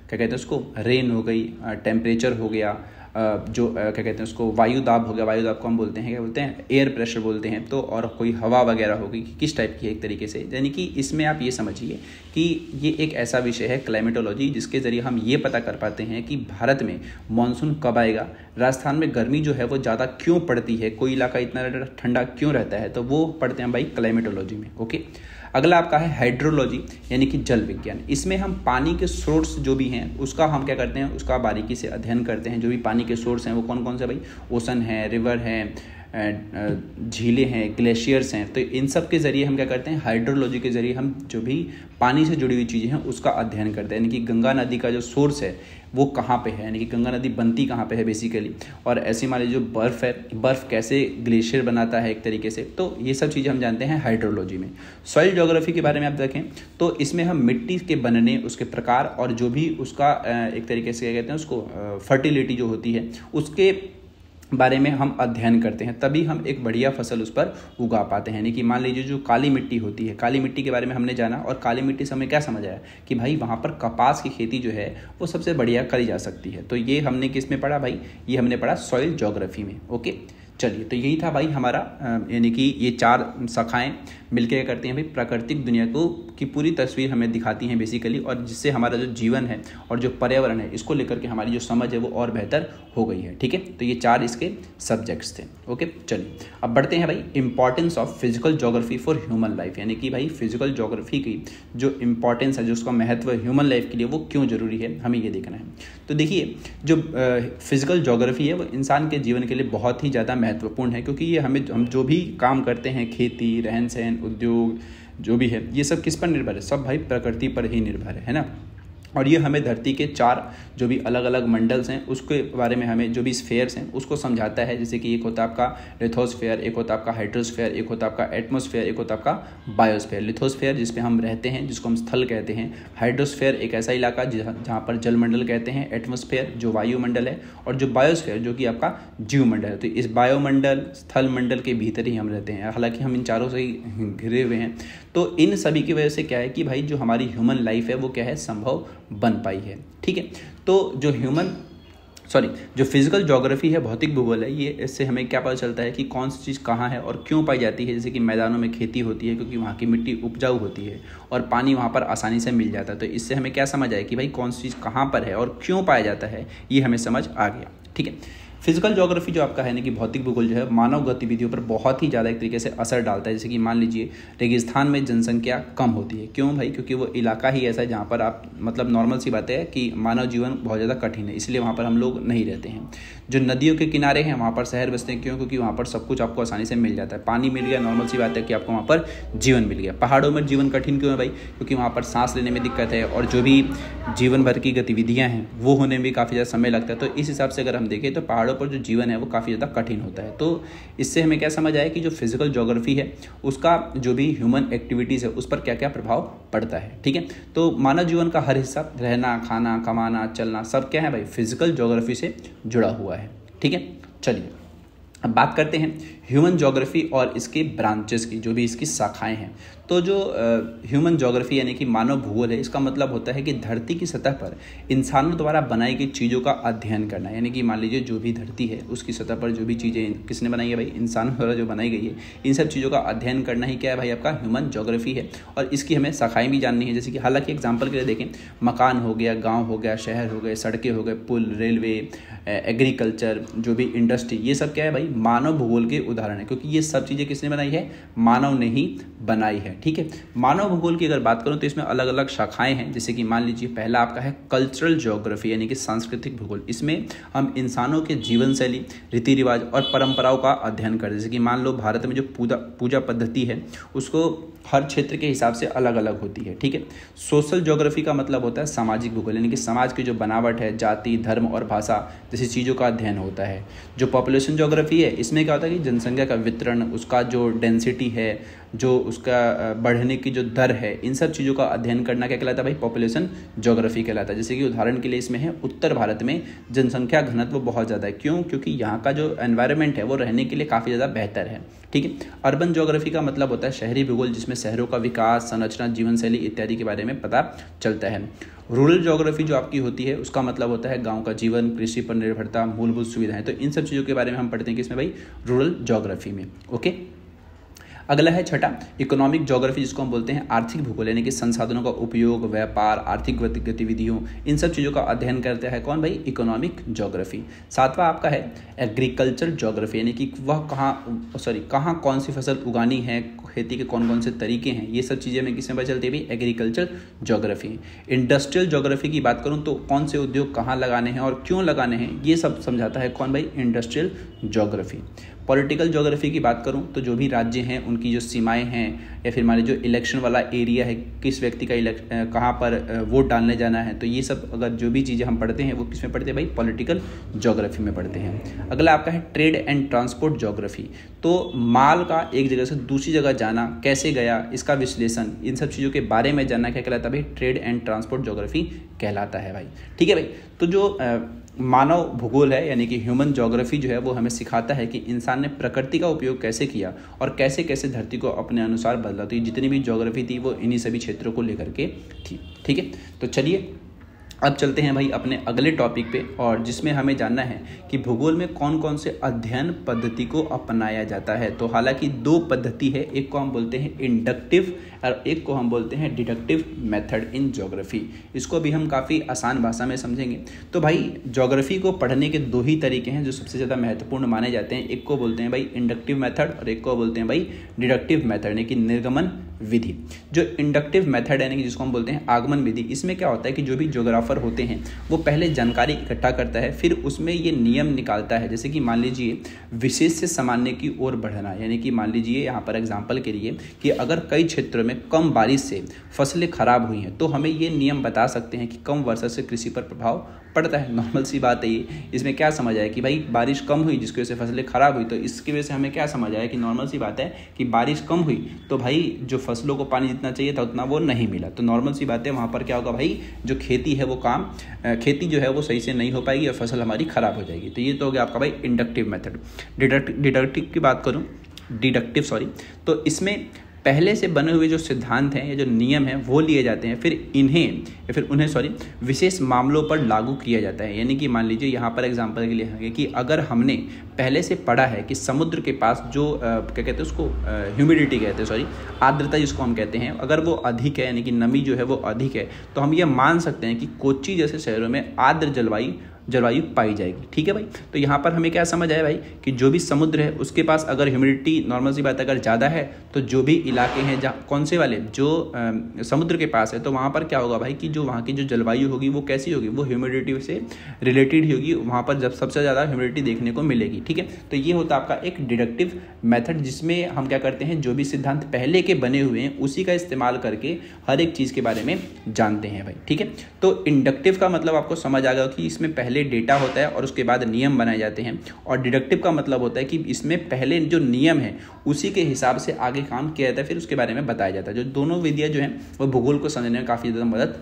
कहते हैं उसको, रेन हो गई, टेम्परेचर हो गया, जो क्या कहते हैं उसको वायु दाब हो गया, वायु दाब को हम बोलते हैं क्या बोलते हैं, एयर प्रेशर बोलते हैं। तो और कोई हवा वगैरह होगी किस टाइप की है एक तरीके से। यानी कि इसमें आप ये समझिए कि ये एक ऐसा विषय है क्लाइमेटोलॉजी जिसके ज़रिए हम ये पता कर पाते हैं कि भारत में मानसून कब आएगा, राजस्थान में गर्मी जो है वो ज़्यादा क्यों पड़ती है, कोई इलाका इतना ठंडा क्यों रहता है, तो वो पढ़ते हैं भाई क्लाइमेटोलॉजी में। ओके, अगला आपका है हाइड्रोलॉजी यानी कि जल विज्ञान। इसमें हम पानी के सोर्स जो भी हैं उसका हम क्या करते हैं, उसका बारीकी से अध्ययन करते हैं। जो भी पानी के सोर्स हैं वो कौन कौन से भाई, ओशन है, रिवर है, झीलें हैं, ग्लेशियर्स हैं, तो इन सब के ज़रिए हम क्या करते हैं, हाइड्रोलॉजी के ज़रिए हम जो भी पानी से जुड़ी हुई चीज़ें हैं उसका अध्ययन करते हैं। यानी कि गंगा नदी का जो सोर्स है वो कहाँ पे है, यानी कि गंगा नदी बनती कहाँ पे है बेसिकली, और ऐसी मान लीजिए जो बर्फ़ है, बर्फ़ कैसे ग्लेशियर बनाता है एक तरीके से, तो ये सब चीज़ें हम जानते हैं हाइड्रोलॉजी में। सॉइल ज्योग्राफी के बारे में आप देखें तो इसमें हम मिट्टी के बनने, उसके प्रकार और जो भी उसका एक तरीके से क्या कहते हैं उसको फर्टिलिटी जो होती है उसके बारे में हम अध्ययन करते हैं, तभी हम एक बढ़िया फसल उस पर उगा पाते हैं। यानी कि मान लीजिए जो काली मिट्टी होती है, काली मिट्टी के बारे में हमने जाना और काली मिट्टी से हमें क्या समझ आया कि भाई वहाँ पर कपास की खेती जो है वो सबसे बढ़िया करी जा सकती है। तो ये हमने किस में पढ़ा भाई, ये हमने पढ़ा सॉइल ज्योग्राफी में। ओके, चलिए, तो यही था भाई हमारा, यानी कि ये 4 शाखाएं मिलकर क्या करती हैं भाई, प्राकृतिक दुनिया को की पूरी तस्वीर हमें दिखाती हैं बेसिकली, और जिससे हमारा जो जीवन है और जो पर्यावरण है इसको लेकर के हमारी जो समझ है वो और बेहतर हो गई है। ठीक है, तो ये 4 इसके सब्जेक्ट्स थे। ओके, चलिए अब बढ़ते हैं भाई, importance of physical geography for human life, यानी कि भाई फिजिकल ज्योग्राफी की जो इंपॉर्टेंस है, जो उसका महत्व है ह्यूमन लाइफ के लिए, वो क्यों जरूरी है, हमें ये देखना है। तो देखिए, जो फिजिकल ज्योग्राफी है वो इंसान के जीवन के लिए बहुत ही ज़्यादा महत्वपूर्ण है, क्योंकि ये हम जो भी काम करते हैं, खेती, रहन सहन, उद्योग जो भी है, ये सब किस पर निर्भर है, सब भाई प्रकृति पर ही निर्भर है ना। और ये हमें धरती के 4 जो भी अलग अलग मंडल्स हैं उसके बारे में, हमें जो भी स्फेयर्स हैं उसको समझाता है। जैसे कि एक होता है आपका लिथोस्फेयर, एक होता है आपका हाइड्रोस्फेयर, एक होता है आपका एटमॉस्फेयर, एक होता है आपका बायोस्फेयर। लिथोस्फेयर जिस पे हम रहते हैं, जिसको हम स्थल कहते हैं। हाइड्रोस्फेयर एक ऐसा इलाका जहाँ पर जलमंडल कहते हैं। एटमॉस्फेयर जो वायुमंडल है, और जो बायोस्फेयर जो कि आपका जीवमंडल है। तो इस बायोमंडल, स्थल मंडल के भीतर ही हम रहते हैं, हालांकि हम इन चारों से ही घिरे हुए हैं। तो इन सभी की वजह से क्या है कि भाई जो हमारी ह्यूमन लाइफ है वो क्या है, संभव बन पाई है। ठीक है, तो जो फिजिकल ज्योग्राफी है, भौतिक भूगोल है, ये इससे हमें क्या पता चलता है कि कौन सी चीज़ कहाँ है और क्यों पाई जाती है। जैसे कि मैदानों में खेती होती है क्योंकि वहाँ की मिट्टी उपजाऊ होती है और पानी वहाँ पर आसानी से मिल जाता है। तो इससे हमें क्या समझ आया कि भाई कौन सी चीज़ कहाँ पर है और क्यों पाया जाता है, ये हमें समझ आ गया। ठीक है, फिजिकल ज्योग्राफी जो आपका है ना कि भौतिक भूगोल जो है मानव गतिविधियों पर बहुत ही ज़्यादा एक तरीके से असर डालता है। जैसे कि मान लीजिए रेगिस्तान में जनसंख्या कम होती है, क्यों भाई, क्योंकि वो इलाका ही ऐसा है जहाँ पर आप, मतलब नॉर्मल सी बात है कि मानव जीवन बहुत ज़्यादा कठिन है, इसलिए वहाँ पर हम लोग नहीं रहते हैं। जो नदियों के किनारे हैं वहाँ पर शहर बसते हैं, क्यों, क्योंकि वहाँ पर सब कुछ आपको आसानी से मिल जाता है, पानी मिल गया, नॉर्मल सी बात है कि आपको वहाँ पर जीवन मिल गया। पहाड़ों में जीवन कठिन क्यों है भाई, क्योंकि वहाँ पर सांस लेने में दिक्कत है और जो भी जीवन भर की गतिविधियाँ हैं वो होने में भी काफ़ी ज़्यादा समय लगता है। तो इस हिसाब से अगर हम देखें तो पहाड़ों पर जो जीवन है वो काफ़ी ज़्यादा कठिन होता है। तो इससे हमें क्या समझ आया कि जो फिजिकल ज्योग्राफी है उसका जो भी ह्यूमन एक्टिविटीज़ है उस पर क्या क्या प्रभाव पड़ता है। ठीक है, तो मानव जीवन का हर हिस्सा, रहना, खाना, कमाना, चलना, सब क्या है भाई, फिजिकल ज्योग्राफी से जुड़ा हुआ है। ठीक है, चलिए अब बात करते हैं ह्यूमन ज्योग्राफी और इसके ब्रांचेस की, जो भी इसकी शाखाएं हैं। तो जो ह्यूमन ज्योग्राफी यानी कि मानव भूगोल है, इसका मतलब होता है कि धरती की सतह पर इंसानों द्वारा बनाई गई चीज़ों का अध्ययन करना। यानी कि मान लीजिए जो भी धरती है उसकी सतह पर जो भी चीज़ें किसने बनाई है भाई, इंसानों द्वारा जो बनाई गई है, इन सब चीज़ों का अध्ययन करना ही क्या है भाई, आपका ह्यूमन ज्योग्राफी है। और इसकी हमें शाखाएँ भी जाननी है। जैसे कि हालांकि एग्जाम्पल के लिए देखें, मकान हो गया, गाँव हो गया, शहर हो गए, सड़कें हो गए, पुल, रेलवे, एग्रीकल्चर, जो भी इंडस्ट्री, ये सब क्या है भाई, मानव भूगोल के उदाहरण है, क्योंकि ये सब चीज़ें किसने बनाई है, मानव ने ही बनाई है। ठीक है, मानव भूगोल की अगर बात करूं तो इसमें अलग अलग शाखाएं हैं। जैसे कि मान लीजिए पहला आपका है कल्चरल ज्योग्राफी यानी कि सांस्कृतिक भूगोल। इसमें हम इंसानों के जीवन शैली, रीति रिवाज और परंपराओं का अध्ययन करते हैं। जैसे कि मान लो भारत में जो पूजा पद्धति है उसको हर क्षेत्र के हिसाब से अलग अलग होती है। ठीक है, सोशल ज्योग्राफी का मतलब होता है सामाजिक भूगोल, यानी कि समाज की जो बनावट है, जाति, धर्म और भाषा जैसी चीज़ों का अध्ययन होता है। जो पॉपुलेशन ज्योग्राफी है, इसमें क्या होता है कि जनसंख्या का वितरण, उसका जो डेंसिटी है, जो उसका बढ़ने की जो दर है, इन सब चीज़ों का अध्ययन करना क्या कहलाता है भाई, पॉपुलेशन ज्योग्राफी कहलाता है। जैसे कि उदाहरण के लिए इसमें है उत्तर भारत में जनसंख्या घनत्व बहुत ज़्यादा है, क्यों, क्योंकि यहाँ का जो एनवायरनमेंट है वो रहने के लिए काफ़ी ज़्यादा बेहतर है। ठीक है, अर्बन ज्योग्राफी का मतलब होता है शहरी भूगोल, जिसमें शहरों का विकास, संरचना, जीवन शैली इत्यादि के बारे में पता चलता है। रूरल ज्योग्राफी जो आपकी होती है उसका मतलब होता है गांव का जीवन, कृषि पर निर्भरता, मूलभूत सुविधाएं। तो इन सब चीज़ों के बारे में हम पढ़ते हैं किसमें भाई, रूरल ज्योग्राफी में। ओके, अगला है छठा इकोनॉमिक ज्योग्राफी, जिसको हम बोलते हैं आर्थिक भूगोल, यानी कि संसाधनों का उपयोग, व्यापार, आर्थिक गतिविधियों, इन सब चीज़ों का अध्ययन करता है कौन भाई, इकोनॉमिक ज्योग्राफी। सातवां आपका है एग्रीकल्चर ज्योग्राफी, यानी कि वह कहाँ कौन सी फसल उगानी है, खेती के कौन कौन से तरीके हैं, ये सब चीज़ें हमें किसमें पता चलती है भाई, एग्रीकल्चर ज्योग्राफी। इंडस्ट्रियल ज्योग्राफी की बात करूँ तो कौन से उद्योग कहाँ लगाने हैं और क्यों लगाने हैं, ये सब समझाता है कौन भाई, इंडस्ट्रियल ज्योग्राफी। पॉलिटिकल ज्योग्राफी की बात करूं तो जो भी राज्य हैं उनकी जो सीमाएं हैं, या फिर मान लीजिए जो इलेक्शन वाला एरिया है, किस व्यक्ति का कहाँ पर वोट डालने जाना है, तो ये सब अगर जो भी चीज़ें हम पढ़ते हैं वो किस में पढ़ते हैं भाई, पॉलिटिकल ज्योग्राफी में पढ़ते हैं। अगला आपका है ट्रेड एंड ट्रांसपोर्ट ज्योग्राफी। तो माल का एक जगह से दूसरी जगह जाना कैसे गया, इसका विश्लेषण, इन सब चीज़ों के बारे में जानना क्या कहलाता है भाई, ट्रेड एंड ट्रांसपोर्ट ज्योग्राफी कहलाता है भाई। ठीक है भाई। तो जो मानव भूगोल है यानी कि ह्यूमन ज्योग्राफी जो है वो हमें सिखाता है कि इंसान ने प्रकृति का उपयोग कैसे किया और कैसे कैसे धरती को अपने अनुसार बदला। तो ये जितनी भी ज्योग्राफी थी वो इन्हीं सभी क्षेत्रों को लेकर के थी। ठीक है, तो चलिए अब चलते हैं भाई अपने अगले टॉपिक पे, और जिसमें हमें जानना है कि भूगोल में कौन कौन से अध्ययन पद्धति को अपनाया जाता है। तो हालांकि दो पद्धति है, एक को हम बोलते हैं इंडक्टिव और एक को हम बोलते हैं डिडक्टिव मेथड इन ज्योग्राफी। इसको भी हम काफ़ी आसान भाषा में समझेंगे। तो भाई ज्योग्राफी को पढ़ने के दो ही तरीके हैं जो सबसे ज़्यादा महत्वपूर्ण माने जाते हैं। एक को बोलते हैं भाई इंडक्टिव मेथड और एक को बोलते हैं भाई डिडक्टिव मेथड यानी कि निर्गमन विधि। जो इंडक्टिव मेथड यानी कि जिसको हम बोलते हैं आगमन विधि, इसमें क्या होता है कि जो भी ज्योग्राफर होते हैं वो पहले जानकारी इकट्ठा करता है, फिर उसमें ये नियम निकालता है। जैसे कि मान लीजिए विशेष से सामान्य की ओर बढ़ना, यानी कि मान लीजिए यहाँ पर एग्जाम्पल के लिए कि अगर कई क्षेत्रों में कम बारिश से फसलें खराब हुई हैं तो हमें ये नियम बता सकते हैं कि कम वर्षा से कृषि पर प्रभाव पड़ता है। नॉर्मल सी बात है ये। इसमें क्या समझ आया कि भाई बारिश कम हुई जिसकी वजह से फसलें खराब हुई, तो इसकी वजह से हमें क्या समझ आया कि नॉर्मल सी बात है कि बारिश कम हुई तो भाई जो फसलों को पानी जितना चाहिए था उतना वो नहीं मिला। तो नॉर्मल सी बात है वहाँ पर क्या होगा भाई, जो खेती है वो खेती जो है वो सही से नहीं हो पाएगी और फसल हमारी खराब हो जाएगी। तो ये तो हो गया आपका भाई इंडक्टिव मेथड। डिडक्टिव की बात करूँ, तो इसमें पहले से बने हुए जो सिद्धांत हैं या जो नियम हैं वो लिए जाते हैं, फिर उन्हें विशेष मामलों पर लागू किया जाता है। यानी कि मान लीजिए यहाँ पर एग्जांपल के लिए है कि अगर हमने पहले से पढ़ा है कि समुद्र के पास जो क्या कहते हैं उसको ह्यूमिडिटी कहते हैं, आर्द्रता जिसको हम कहते हैं, अगर वो अधिक है यानी कि नमी जो है वो अधिक है, तो हम ये मान सकते हैं कि कोच्चि जैसे शहरों में आर्द्र जलवायु पाई जाएगी। ठीक है भाई। तो यहाँ पर हमें क्या समझ आया भाई कि जो भी समुद्र है उसके पास अगर ह्यूमिडिटी नॉर्मल सी बात अगर ज़्यादा है तो जो भी इलाके हैं जहाँ कौन से वाले जो समुद्र के पास है तो वहाँ पर क्या होगा भाई कि जो वहाँ की जो जलवायु होगी वो कैसी होगी, वो ह्यूमिडिटी से रिलेटेड ही होगी। वहाँ पर जब सबसे ज़्यादा ह्यूमिडिटी देखने को मिलेगी। ठीक है। तो ये होता है आपका एक डिडक्टिव मेथड, जिसमें हम क्या करते हैं जो भी सिद्धांत पहले के बने हुए हैं उसी का इस्तेमाल करके हर एक चीज़ के बारे में जानते हैं भाई। ठीक है। तो इंडक्टिव का मतलब आपको समझ आ गया कि इसमें पहले डेटा होता है और उसके बाद नियम बनाए जाते हैं, और डिडक्टिव का मतलब होता है कि इसमें पहले जो नियम है उसी के हिसाब से आगे काम किया जाता है, फिर उसके बारे में बताया जाता है। जो दोनों विधियां जो हैं वो भूगोल को समझने में काफ़ी ज़्यादा मदद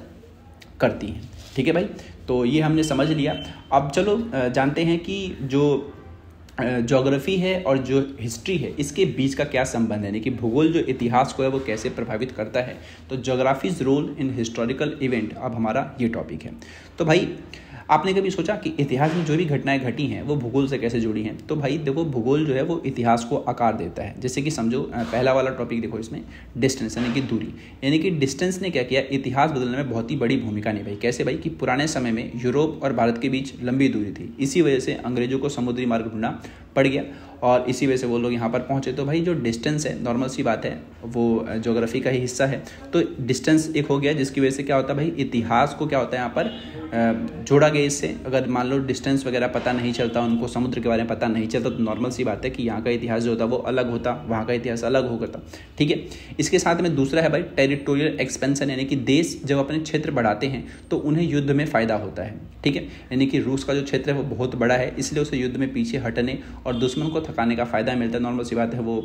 करती हैं। ठीक है भाई। तो ये हमने समझ लिया। अब चलो जानते हैं कि जो ज्योग्राफी है और जो हिस्ट्री है इसके बीच का क्या संबंध है, यानी कि भूगोल जो इतिहास को है वो कैसे प्रभावित करता है। तो geography's role in historical event, अब हमारा ये टॉपिक है। तो भाई आपने कभी सोचा कि इतिहास में जो भी घटनाएं घटी हैं वो भूगोल से कैसे जुड़ी हैं? तो भाई देखो भूगोल जो है वो इतिहास को आकार देता है। जैसे कि समझो पहला वाला टॉपिक देखो, इसमें डिस्टेंस यानी कि दूरी, यानी कि डिस्टेंस ने क्या किया, इतिहास बदलने में बहुत ही बड़ी भूमिका निभाई। कैसे भाई कि पुराने समय में यूरोप और भारत के बीच लंबी दूरी थी, इसी वजह से अंग्रेजों को समुद्री मार्ग ढूंढना पड़ गया और इसी वजह से वो लोग यहाँ पर पहुँचे। तो भाई जो डिस्टेंस है नॉर्मल सी बात है वो ज्योग्राफी का ही हिस्सा है। तो डिस्टेंस एक हो गया जिसकी वजह से क्या होता है भाई, इतिहास को क्या होता है यहाँ पर जोड़ा गया इससे। अगर मान लो डिस्टेंस वगैरह पता नहीं चलता, उनको समुद्र के बारे में पता नहीं चलता, तो नॉर्मल सी बात है कि यहाँ का इतिहास जो होता वो अलग होता, वहाँ का इतिहास अलग होता। ठीक है। इसके साथ में दूसरा है भाई टेरिटोरियल एक्सपेंशन, यानी कि देश जब अपने क्षेत्र बढ़ाते हैं तो उन्हें युद्ध में फ़ायदा होता है। ठीक है। यानी कि रूस का जो क्षेत्र है वो बहुत बड़ा है, इसलिए उसे युद्ध में पीछे हटने और दुश्मन को थकाने का फ़ायदा मिलता है। नॉर्मल सी बात है वो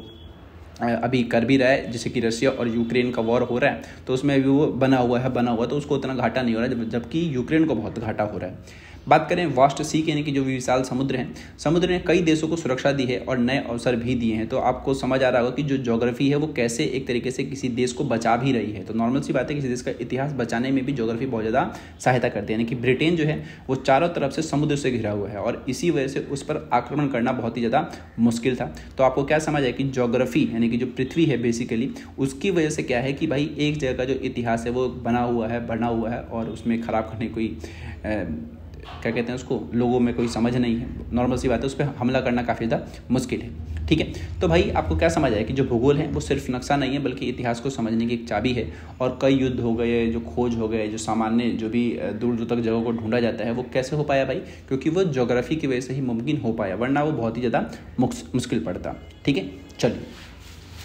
अभी कर भी रहा है, जैसे कि रशिया और यूक्रेन का वॉर हो रहा है तो उसमें भी वो बना हुआ तो उसको उतना घाटा नहीं हो रहा है, जबकि यूक्रेन को बहुत घाटा हो रहा है। बात करें वास्ट सी यानी कि जो विशाल समुद्र हैं, समुद्र ने कई देशों को सुरक्षा दी है और नए अवसर भी दिए हैं। तो आपको समझ आ रहा होगा कि जो ज्योग्राफी है वो कैसे एक तरीके से किसी देश को बचा भी रही है। तो नॉर्मल सी बात है किसी देश का इतिहास बचाने में भी ज्योग्राफी बहुत ज़्यादा सहायता करती है। यानी कि ब्रिटेन जो है वो चारों तरफ से समुद्र से घिरा हुआ है और इसी वजह से उस पर आक्रमण करना बहुत ही ज़्यादा मुश्किल था। तो आपको क्या समझ आया कि ज्योग्राफी यानी कि जो पृथ्वी है बेसिकली उसकी वजह से क्या है कि भाई एक जगह का जो इतिहास है वो बना हुआ है और उसमें ख़राब करने कोई क्या कहते हैं उसको, लोगों में कोई समझ नहीं है। नॉर्मल सी बात है, उस पर हमला करना काफ़ी ज़्यादा मुश्किल है। ठीक है। तो भाई आपको क्या समझ आया कि जो भूगोल है वो सिर्फ नक्शा नहीं है बल्कि इतिहास को समझने की एक चाबी है। और कई युद्ध हो गए, जो खोज हो गए, जो सामान्य जो भी दूर दूर तक जगहों को ढूंढा जाता है वो कैसे हो पाया भाई, क्योंकि वो ज्योग्राफी की वजह से ही मुमकिन हो पाया, वरना वो बहुत ही ज़्यादा मुश्किल पड़ता। ठीक है, चलिए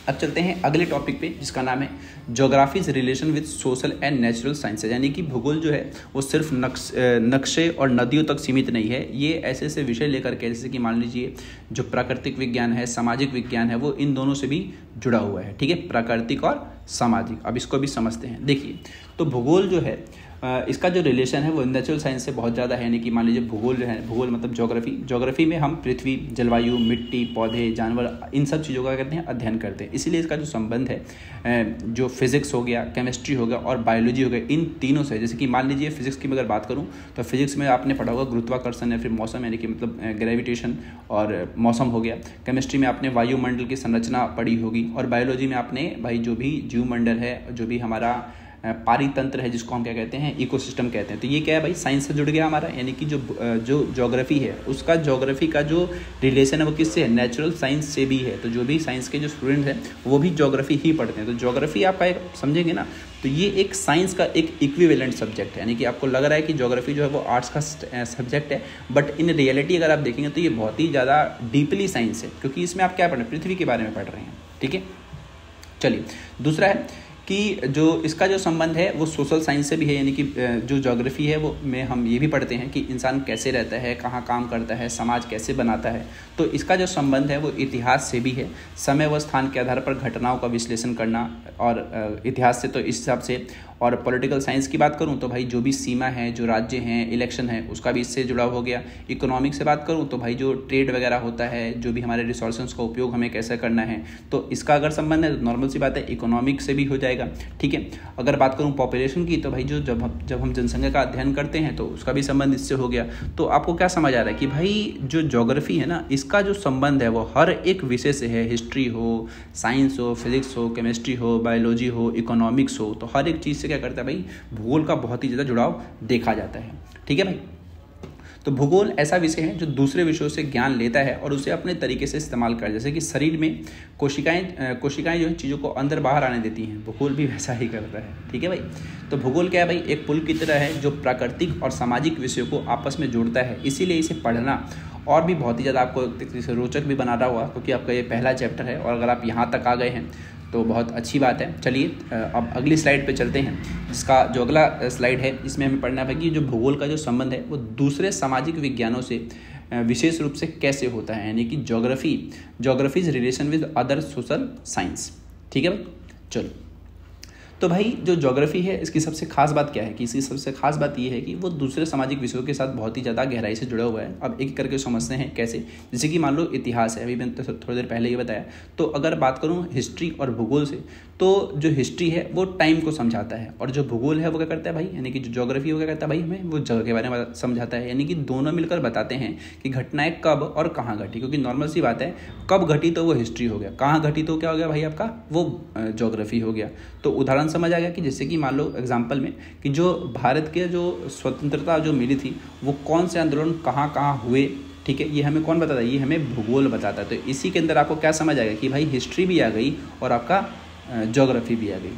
अब चलते हैं अगले टॉपिक पे, जिसका नाम है geographies relation with social and natural sciences. यानी कि भूगोल जो है वो सिर्फ नक्शे और नदियों तक सीमित नहीं है, ये ऐसे ऐसे विषय लेकर के, जैसे कि मान लीजिए जो प्राकृतिक विज्ञान है, सामाजिक विज्ञान है, वो इन दोनों से भी जुड़ा हुआ है। ठीक है, प्राकृतिक और सामाजिक। अब इसको भी समझते हैं। देखिए, तो भूगोल जो है इसका जो रिलेशन है वो नेचुरल साइंस से बहुत ज़्यादा है। यानी कि मान लीजिए भूगोल जो है, भूगोल मतलब ज्योग्राफी में हम पृथ्वी, जलवायु, मिट्टी, पौधे, जानवर, इन सब चीज़ों का कहते हैं अध्ययन करते हैं। इसीलिए इसका जो संबंध है जो फिजिक्स हो गया, केमिस्ट्री हो गया और बायोलॉजी हो गया, इन तीनों से, जैसे कि मान लीजिए फिजिक्स की अगर बात करूँ तो फिजिक्स में आपने पढ़ा होगा गुरुत्वाकर्षण या फिर मौसम, यानी कि मतलब ग्रेविटेशन और मौसम हो गया। केमिस्ट्री में आपने वायुमंडल की संरचना पढ़ी होगी और बायोलॉजी में आपने भाई जो भी जीवमंडल है, जो भी हमारा पारितंत्र है, जिसको हम क्या कहते हैं, इकोसिस्टम कहते हैं। तो ये क्या है भाई, साइंस से जुड़ गया हमारा। यानी कि जो ज्योग्राफी है उसका, ज्योग्राफी का जो रिलेशन है वो किससे है, नेचुरल साइंस से भी है। तो जो भी साइंस के जो स्टूडेंट हैं वो भी ज्योग्राफी ही पढ़ते हैं। तो ज्योग्राफी आपका एक समझेंगे ना, तो ये एक साइंस का एक इक्विवेलेंट सब्जेक्ट है। यानी कि आपको लग रहा है कि ज्योग्राफी जो है वो आर्ट्स का सब्जेक्ट है, बट इन रियलिटी अगर आप देखेंगे तो ये बहुत ही ज़्यादा डीपली साइंस है, क्योंकि इसमें आप क्या पढ़ रहे हैं, पृथ्वी के बारे में पढ़ रहे हैं। ठीक है, चलिए दूसरा है कि जो इसका जो संबंध है वो सोशल साइंस से भी है। यानी कि जो ज्योग्राफी है वो में हम ये भी पढ़ते हैं कि इंसान कैसे रहता है, कहाँ काम करता है, समाज कैसे बनाता है। तो इसका जो संबंध है वो इतिहास से भी है। समय व स्थान के आधार पर घटनाओं का विश्लेषण करना और इतिहास से, तो इस हिसाब से। और पॉलिटिकल साइंस की बात करूं तो भाई जो भी सीमा है, जो राज्य हैं, इलेक्शन है, उसका भी इससे जुड़ा हो गया। इकोनॉमिक से बात करूं तो भाई जो ट्रेड वगैरह होता है, जो भी हमारे रिसोर्सेज का उपयोग हमें कैसे करना है, तो इसका अगर संबंध है तो नॉर्मल सी बात है इकोनॉमिक से भी हो जाएगा। ठीक है, अगर बात करूं पॉपुलेशन की तो भाई जो जब हम जनसंख्या का अध्ययन करते हैं तो उसका भी संबंध इससे हो गया। तो आपको क्या समझ आ रहा है कि भाई जो ज्योग्राफी है ना, इसका जो संबंध है वो हर एक विषय से है। हिस्ट्री हो, साइंस हो, फिजिक्स हो, केमिस्ट्री हो, बायोलॉजी हो, इकोनॉमिक्स हो, तो हर एक चीज़ से क्या करता है भाई, भूगोल का बहुत ही ज़्यादा जुड़ाव देखा जाता है। ठीक है भाई, तो भूगोल ऐसा विषय है जो दूसरे विषयों से ज्ञान लेता है और उसे अपने तरीके से इस्तेमाल कर, जैसे कि शरीर में कोशिकाएं जो है चीज़ों को अंदर बाहर आने देती हैं, भूगोल भी वैसा ही करता है। ठीक है भाई, तो भूगोल क्या है भाई, एक पुल की तरह है जो प्राकृतिक और सामाजिक विषयों को आपस में जोड़ता है। इसीलिए इसे पढ़ना और भी बहुत ही ज़्यादा आपको रोचक भी बना रहा हुआ, क्योंकि आपका ये पहला चैप्टर है और अगर आप यहाँ तक आ गए हैं तो बहुत अच्छी बात है। चलिए अब अगली स्लाइड पे चलते हैं, जिसका जो अगला स्लाइड है इसमें हमें पढ़ना है कि जो भूगोल का जो संबंध है वो दूसरे सामाजिक विज्ञानों से विशेष रूप से कैसे होता है। यानी कि geographies relation with other social science. ठीक है भाई, चलो। तो भाई जो ज्योग्राफी है इसकी सबसे खास बात क्या है कि इसकी सबसे खास बात ये है कि वो दूसरे सामाजिक विषयों के साथ बहुत ही ज़्यादा गहराई से जुड़ा हुआ है। अब एक करके समझते हैं कैसे। जैसे कि मान लो इतिहास है, अभी मैंने तो थोड़ी देर पहले ही बताया। तो अगर बात करूँ हिस्ट्री और भूगोल से, तो जो हिस्ट्री है वो टाइम को समझाता है और जो भूगोल है वो क्या करता है भाई, यानी कि जो ज्योग्राफी वो क्या करता है भाई, हमें वो जगह के बारे में समझाता है। यानी कि दोनों मिलकर बताते हैं कि घटनाएं कब और कहाँ घटी, क्योंकि नॉर्मल सी बात है, कब घटी तो वो हिस्ट्री हो गया, कहाँ घटी तो क्या हो गया भाई आपका, वो ज्योग्राफी हो गया। तो उदाहरण समझ आ गया कि जैसे कि मान लो एग्जाम्पल में कि जो भारत के जो स्वतंत्रता जो मिली थी वो कौन से आंदोलन कहाँ कहाँ हुए। ठीक है, ये हमें कौन बताता है, ये हमें भूगोल बताता है। तो इसी के अंदर आपको क्या समझ आएगा कि भाई हिस्ट्री भी आ गई और आपका ज्योग्राफी भी आ गई।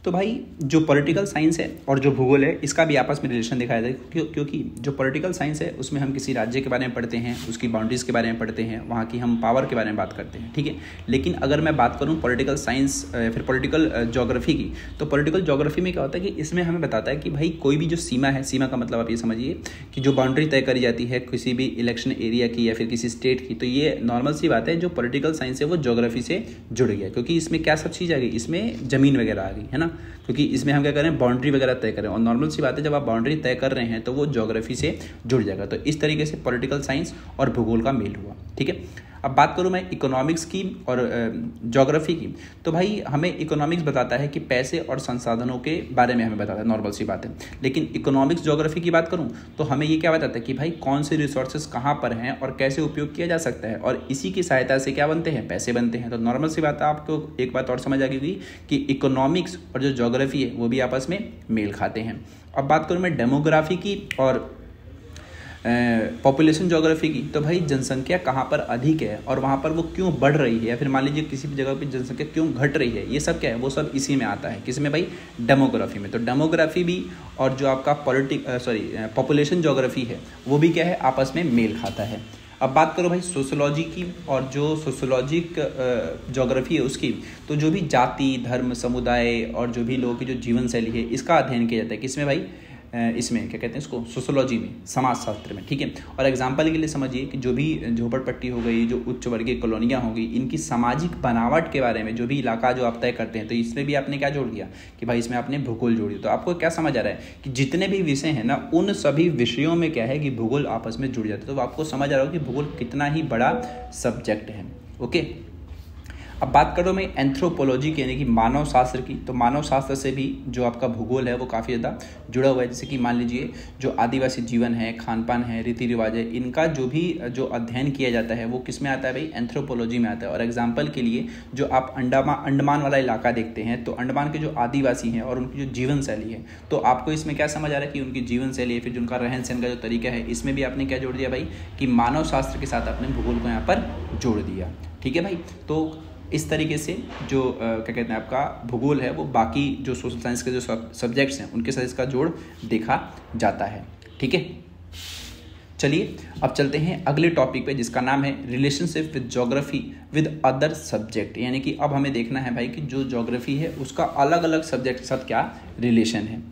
तो भाई जो पॉलिटिकल साइंस है और जो भूगोल है इसका भी आपस में रिलेशन दिखाया जाए, क्योंकि जो पॉलिटिकल साइंस है उसमें हम किसी राज्य के बारे में पढ़ते हैं, उसकी बाउंड्रीज़ के बारे में पढ़ते हैं, वहाँ की हम पावर के बारे में बात करते हैं। ठीक है, लेकिन अगर मैं बात करूँ पॉलिटिकल साइंस फिर पॉलिटिकल ज्योग्राफी की, तो पॉलिटिकल ज्योग्राफी में क्या होता है कि इसमें हमें बताता है कि भाई कोई भी जो सीमा है, सीमा का मतलब आप ये समझिए कि जो बाउंड्री तय करी जाती है किसी भी इलेक्शन एरिया की या फिर किसी स्टेट की, तो ये नॉर्मल सी बात है, जो पॉलिटिकल साइंस है वो ज्योग्राफी से जुड़ गया, क्योंकि इसमें क्या सब चीज़ आ गई, इसमें ज़मीन वगैरह आ गई है ना, क्योंकि इसमें हम क्या करें, बाउंड्री वगैरह तय करें। और नॉर्मल सी बात है, जब आप बाउंड्री तय कर रहे हैं तो वो ज्योग्राफी से जुड़ जाएगा। तो इस तरीके से पॉलिटिकल साइंस और भूगोल का मेल हुआ। ठीक है, अब बात करूं मैं इकोनॉमिक्स की और ज्योग्राफी की, तो भाई हमें इकोनॉमिक्स बताता है कि पैसे और संसाधनों के बारे में हमें बताता है, नॉर्मल सी बात है। लेकिन इकोनॉमिक्स ज्योग्राफी की बात करूं तो हमें ये क्या बताता है कि भाई कौन से रिसोर्सेज कहाँ पर हैं और कैसे उपयोग किया जा सकता है, और इसी की सहायता से क्या बनते हैं, पैसे बनते हैं। तो नॉर्मल सी बात है, आपको एक बात और समझ आ गई कि इकोनॉमिक्स और जो ज्योग्राफी है वो भी आपस में मेल खाते हैं। अब बात करूँ मैं डेमोग्राफी की और पॉपुलेशन ज्योग्राफी की, तो भाई जनसंख्या कहाँ पर अधिक है और वहाँ पर वो क्यों बढ़ रही है, या फिर मान लीजिए किसी भी जगह पर जनसंख्या क्यों घट रही है, ये सब क्या है, वो सब इसी में आता है। किसमें भाई, डेमोग्राफी में। तो डेमोग्राफी भी और जो आपका पॉपुलेशन ज्योग्राफी है वो भी क्या है, आपस में मेल खाता है। अब बात करो भाई सोशियोलॉजी की, और जो सोशियोलॉजिक ज्योग्राफी है उसकी, तो जो भी जाति, धर्म, समुदाय और जो भी लोगों की जो जीवन शैली है इसका अध्ययन किया जाता है। किसमें भाई, इसमें क्या कहते हैं इसको, सोशियोलॉजी में, समाजशास्त्र में, ठीक है। और एग्जाम्पल के लिए समझिए कि जो भी झोपड़पट्टी हो गई, जो उच्च वर्गीय कॉलोनियाँ हो गई, इनकी सामाजिक बनावट के बारे में जो भी इलाका जो आप तय करते हैं, तो इसमें भी आपने क्या जोड़ दिया कि भाई इसमें आपने भूगोल जोड़ दिया। तो आपको क्या समझ आ रहा है कि जितने भी विषय हैं ना, उन सभी विषयों में क्या है कि भूगोल आपस में जुड़ जाते हैं। तो आपको समझ आ रहा हो कि भूगोल कितना ही बड़ा सब्जेक्ट है। ओके, अब बात करो मैं एंथ्रोपोलॉजी की, यानी कि मानव शास्त्र की। तो मानव शास्त्र से भी जो आपका भूगोल है वो काफ़ी ज़्यादा जुड़ा हुआ है। जैसे कि मान लीजिए जो आदिवासी जीवन है, खान पान है, रीति रिवाज है, इनका जो अध्ययन किया जाता है वो किस में आता है भाई, एंथ्रोपोलॉजी में आता है। और एग्जाम्पल के लिए जो आप अंडमान वाला इलाका देखते हैं, तो अंडमान के जो आदिवासी हैं और उनकी जो जीवन शैली है, तो आपको इसमें क्या समझ आ रहा है कि उनकी जीवन शैली है, फिर उनका रहन सहन का जो तरीका है, इसमें भी आपने क्या जोड़ दिया भाई कि मानव शास्त्र के साथ आपने भूगोल को यहाँ पर जोड़ दिया। ठीक है भाई, तो इस तरीके से जो क्या कहते हैं आपका भूगोल है वो बाकी जो सोशल साइंस के जो सब्जेक्ट्स हैं उनके साथ इसका जोड़ देखा जाता है। ठीक है, चलिए अब चलते हैं अगले टॉपिक पे, जिसका नाम है relationship with geography with other subject. यानी कि अब हमें देखना है भाई कि जो ज्योग्राफी है उसका अलग अलग सब्जेक्ट के साथ क्या रिलेशन है।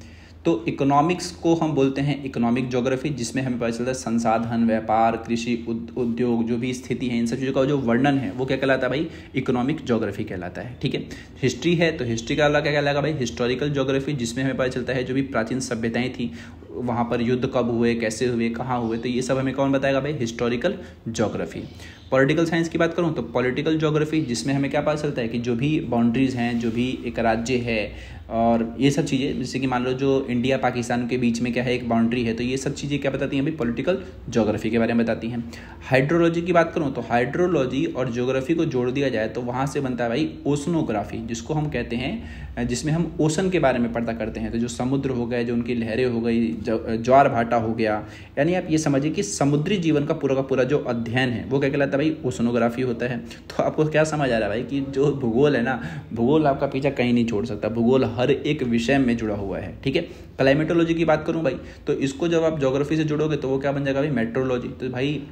तो इकोनॉमिक्स को हम बोलते हैं इकोनॉमिक ज्योग्राफी, जिसमें हमें पता चलता है संसाधन, व्यापार, कृषि, उद्योग, जो भी स्थिति है, इन सब चीज़ों का जो वर्णन है वो क्या कहलाता है भाई, इकोनॉमिक ज्योग्राफी कहलाता है। ठीक है, हिस्ट्री है तो हिस्ट्री का अलग क्या कहलाएगा भाई, हिस्टोरिकल ज्योग्राफी, जिसमें हमें पता चलता है जो भी प्राचीन सभ्यताएं थी वहाँ पर युद्ध कब हुए, कैसे हुए, कहाँ हुए, तो ये सब हमें कौन बताएगा भाई, हिस्टोरिकल ज्योग्राफी। पॉलिटिकल साइंस की बात करूँ तो पॉलिटिकल ज्योग्राफी, जिसमें हमें क्या पता चलता है कि जो भी बाउंड्रीज हैं, जो भी एक राज्य है और ये सब चीज़ें, जैसे कि मान लो जो इंडिया पाकिस्तान के बीच में क्या है एक बाउंड्री है, तो ये सब चीज़ें क्या बताती हैं भाई, पॉलिटिकल ज्योग्राफी के बारे में बताती हैं। हाइड्रोलॉजी की बात करूँ तो हाइड्रोलॉजी और ज्योग्राफी को जोड़ दिया जाए तो वहाँ से बनता है भाई ओशनोग्राफी, जिसको हम कहते हैं, जिसमें हम ओशन के बारे में पढ़ता करते हैं। तो जो समुद्र हो गए, जो उनकी लहरें हो गई, ज्वार भाटा हो गया, यानी आप ये समझिए कि समुद्री जीवन का पूरा जो अध्ययन है वो क्या कहलाता है भाई, ओशनोग्राफी होता है। तो आपको क्या समझ आ रहा है भाई कि जो भूगोल है ना, भूगोल आपका पीछा कहीं नहीं छोड़ सकता, भूगोल हर एक विषय में जुड़ा हुआ है। ठीक है, क्लाइमेटोलॉजी की बात करूं भाई, तो इसको जब आप ज्योग्राफी से जुड़ोगे तो वो क्या बन जाएगा भाई, मेट्रोलॉजी। तो भाई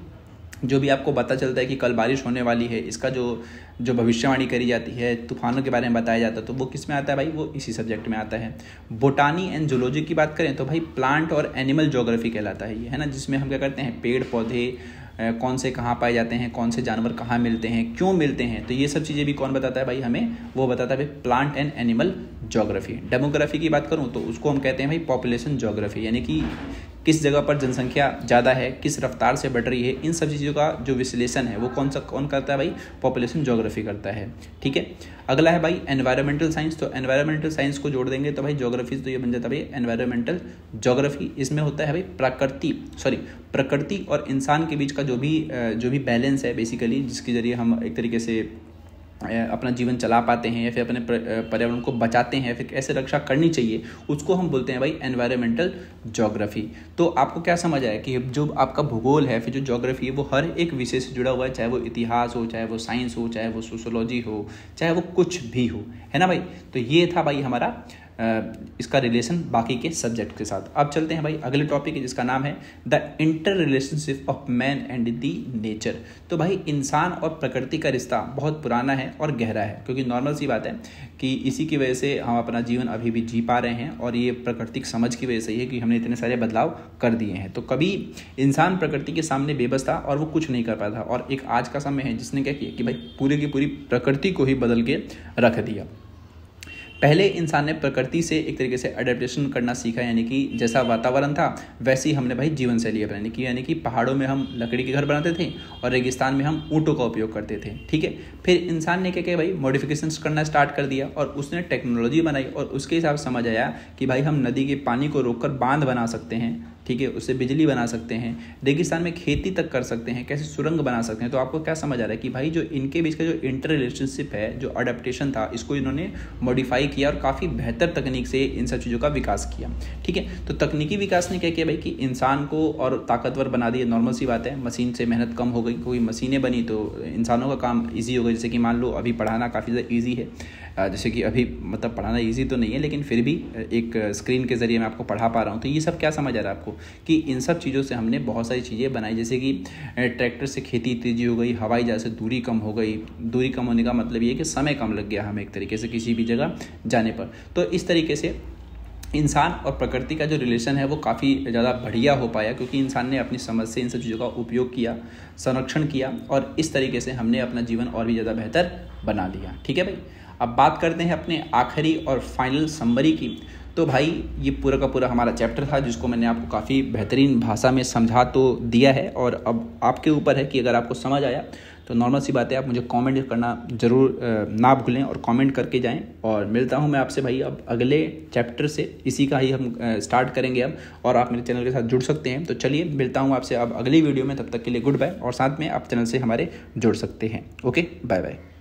जो भी आपको पता चलता है कि कल बारिश होने वाली है, इसका जो भविष्यवाणी करी जाती है, तूफानों के बारे में बताया जाता है, तो वो किस में आता है भाई, वो इसी सब्जेक्ट में आता है। बोटानी एंड जूलॉजी की बात करें तो भाई प्लांट और एनिमल ज्योग्राफी कहलाता है ये, है ना, जिसमें हम क्या करते हैं, पेड़ पौधे कौन से कहाँ पाए जाते हैं, कौन से जानवर कहाँ मिलते हैं, क्यों मिलते हैं, तो ये सब चीज़ें भी कौन बताता है भाई हमें, वो बताता है भाई plant and animal geography. Demography की बात करूँ तो उसको हम कहते हैं भाई पॉपुलेशन ज्योग्राफी, यानी कि किस जगह पर जनसंख्या ज़्यादा है, किस रफ्तार से बढ़ रही है, इन सब चीज़ों का जो विश्लेषण है वो कौन करता है भाई, पॉपुलेशन ज्योग्राफी करता है। ठीक है, अगला है भाई एनवायरमेंटल साइंस। तो एनवायरमेंटल साइंस को जोड़ देंगे तो भाई ज्योग्राफी, तो ये बन जाता है भाई एनवायरमेंटल ज्योग्राफी। इसमें होता है भाई प्रकृति और इंसान के बीच का जो भी बैलेंस है बेसिकली, जिसके जरिए हम एक तरीके से अपना जीवन चला पाते हैं या फिर अपने पर्यावरण को बचाते हैं, फिर कैसे रक्षा करनी चाहिए, उसको हम बोलते हैं भाई एनवायरमेंटल ज्योग्राफी। तो आपको क्या समझ आया कि जो आपका भूगोल है, फिर जो ज्योग्राफी है, वो हर एक विषय से जुड़ा हुआ है, चाहे वो इतिहास हो, चाहे वो साइंस हो, चाहे वो सोशियोलॉजी हो, चाहे वो कुछ भी हो, है ना भाई। तो ये था भाई हमारा इसका रिलेशन बाकी के सब्जेक्ट के साथ। अब चलते हैं भाई अगले टॉपिक है, जिसका नाम है the inter relationship of man and the nature. तो भाई इंसान और प्रकृति का रिश्ता बहुत पुराना है और गहरा है, क्योंकि नॉर्मल सी बात है कि इसी की वजह से हम अपना जीवन अभी भी जी पा रहे हैं, और ये प्राकृतिक समझ की वजह से ही है कि हमने इतने सारे बदलाव कर दिए हैं। तो कभी इंसान प्रकृति के सामने बेबस था और वो कुछ नहीं कर पाता था, और एक आज का समय है जिसने क्या किया कि भाई पूरी की पूरी प्रकृति को ही बदल के रख दिया। पहले इंसान ने प्रकृति से एक तरीके से अडेप्टेशन करना सीखा, यानी कि जैसा वातावरण था वैसे ही हमने भाई जीवन शैली अपनानी की, यानी कि पहाड़ों में हम लकड़ी के घर बनाते थे और रेगिस्तान में हम ऊँटों का उपयोग करते थे। ठीक है, फिर इंसान ने क्या किया भाई, मॉडिफिकेशंस करना स्टार्ट कर दिया और उसने टेक्नोलॉजी बनाई, और उसके हिसाब से समझ आया कि भाई हम नदी के पानी को रोककर बांध बना सकते हैं। ठीक है, उससे बिजली बना सकते हैं, रेगिस्तान में खेती तक कर सकते हैं, कैसे सुरंग बना सकते हैं। तो आपको क्या समझ आ रहा है कि भाई जो इनके बीच का जो इंटर रिलेशनशिप है, जो अडेप्टेशन था, इसको इन्होंने मॉडिफाई किया और काफ़ी बेहतर तकनीक से इन सब चीज़ों का विकास किया। ठीक है, तो तकनीकी विकास ने क्या किया भाई कि इंसान को और ताकतवर बना दिया। नॉर्मल सी बात है, मशीन से मेहनत कम हो गई, कोई मशीनें बनी तो इंसानों का काम ईजी हो गया। जैसे कि मान लो अभी पढ़ाना काफ़ी ज़्यादा ईजी है, जैसे कि अभी मतलब पढ़ाना इजी तो नहीं है, लेकिन फिर भी एक स्क्रीन के ज़रिए मैं आपको पढ़ा पा रहा हूँ। तो ये सब क्या समझ आ रहा है आपको कि इन सब चीज़ों से हमने बहुत सारी चीज़ें बनाई, जैसे कि ट्रैक्टर से खेती तेजी हो गई, हवाई जहाज़ से दूरी कम हो गई। दूरी कम होने का मतलब ये है कि समय कम लग गया हमें एक तरीके से किसी भी जगह जाने पर। तो इस तरीके से इंसान और प्रकृति का जो रिलेशन है वो काफ़ी ज़्यादा बढ़िया हो पाया, क्योंकि इंसान ने अपनी समझ से इन सब चीज़ों का उपयोग किया, संरक्षण किया, और इस तरीके से हमने अपना जीवन और भी ज़्यादा बेहतर बना लिया। ठीक है भाई, अब बात करते हैं अपने आखिरी और फाइनल समरी की। तो भाई ये पूरा का पूरा हमारा चैप्टर था, जिसको मैंने आपको काफ़ी बेहतरीन भाषा में समझा तो दिया है, और अब आपके ऊपर है कि अगर आपको समझ आया तो नॉर्मल सी बात है, आप मुझे कमेंट करना ज़रूर ना भूलें, और कमेंट करके जाएं। और मिलता हूं मैं आपसे भाई अब अगले चैप्टर से, इसी का ही हम स्टार्ट करेंगे अब, और आप मेरे चैनल के साथ जुड़ सकते हैं। तो चलिए मिलता हूं आपसे अब अगली वीडियो में, तब तक के लिए गुड बाय, और साथ में आप चैनल से हमारे जुड़ सकते हैं। Okay, bye bye.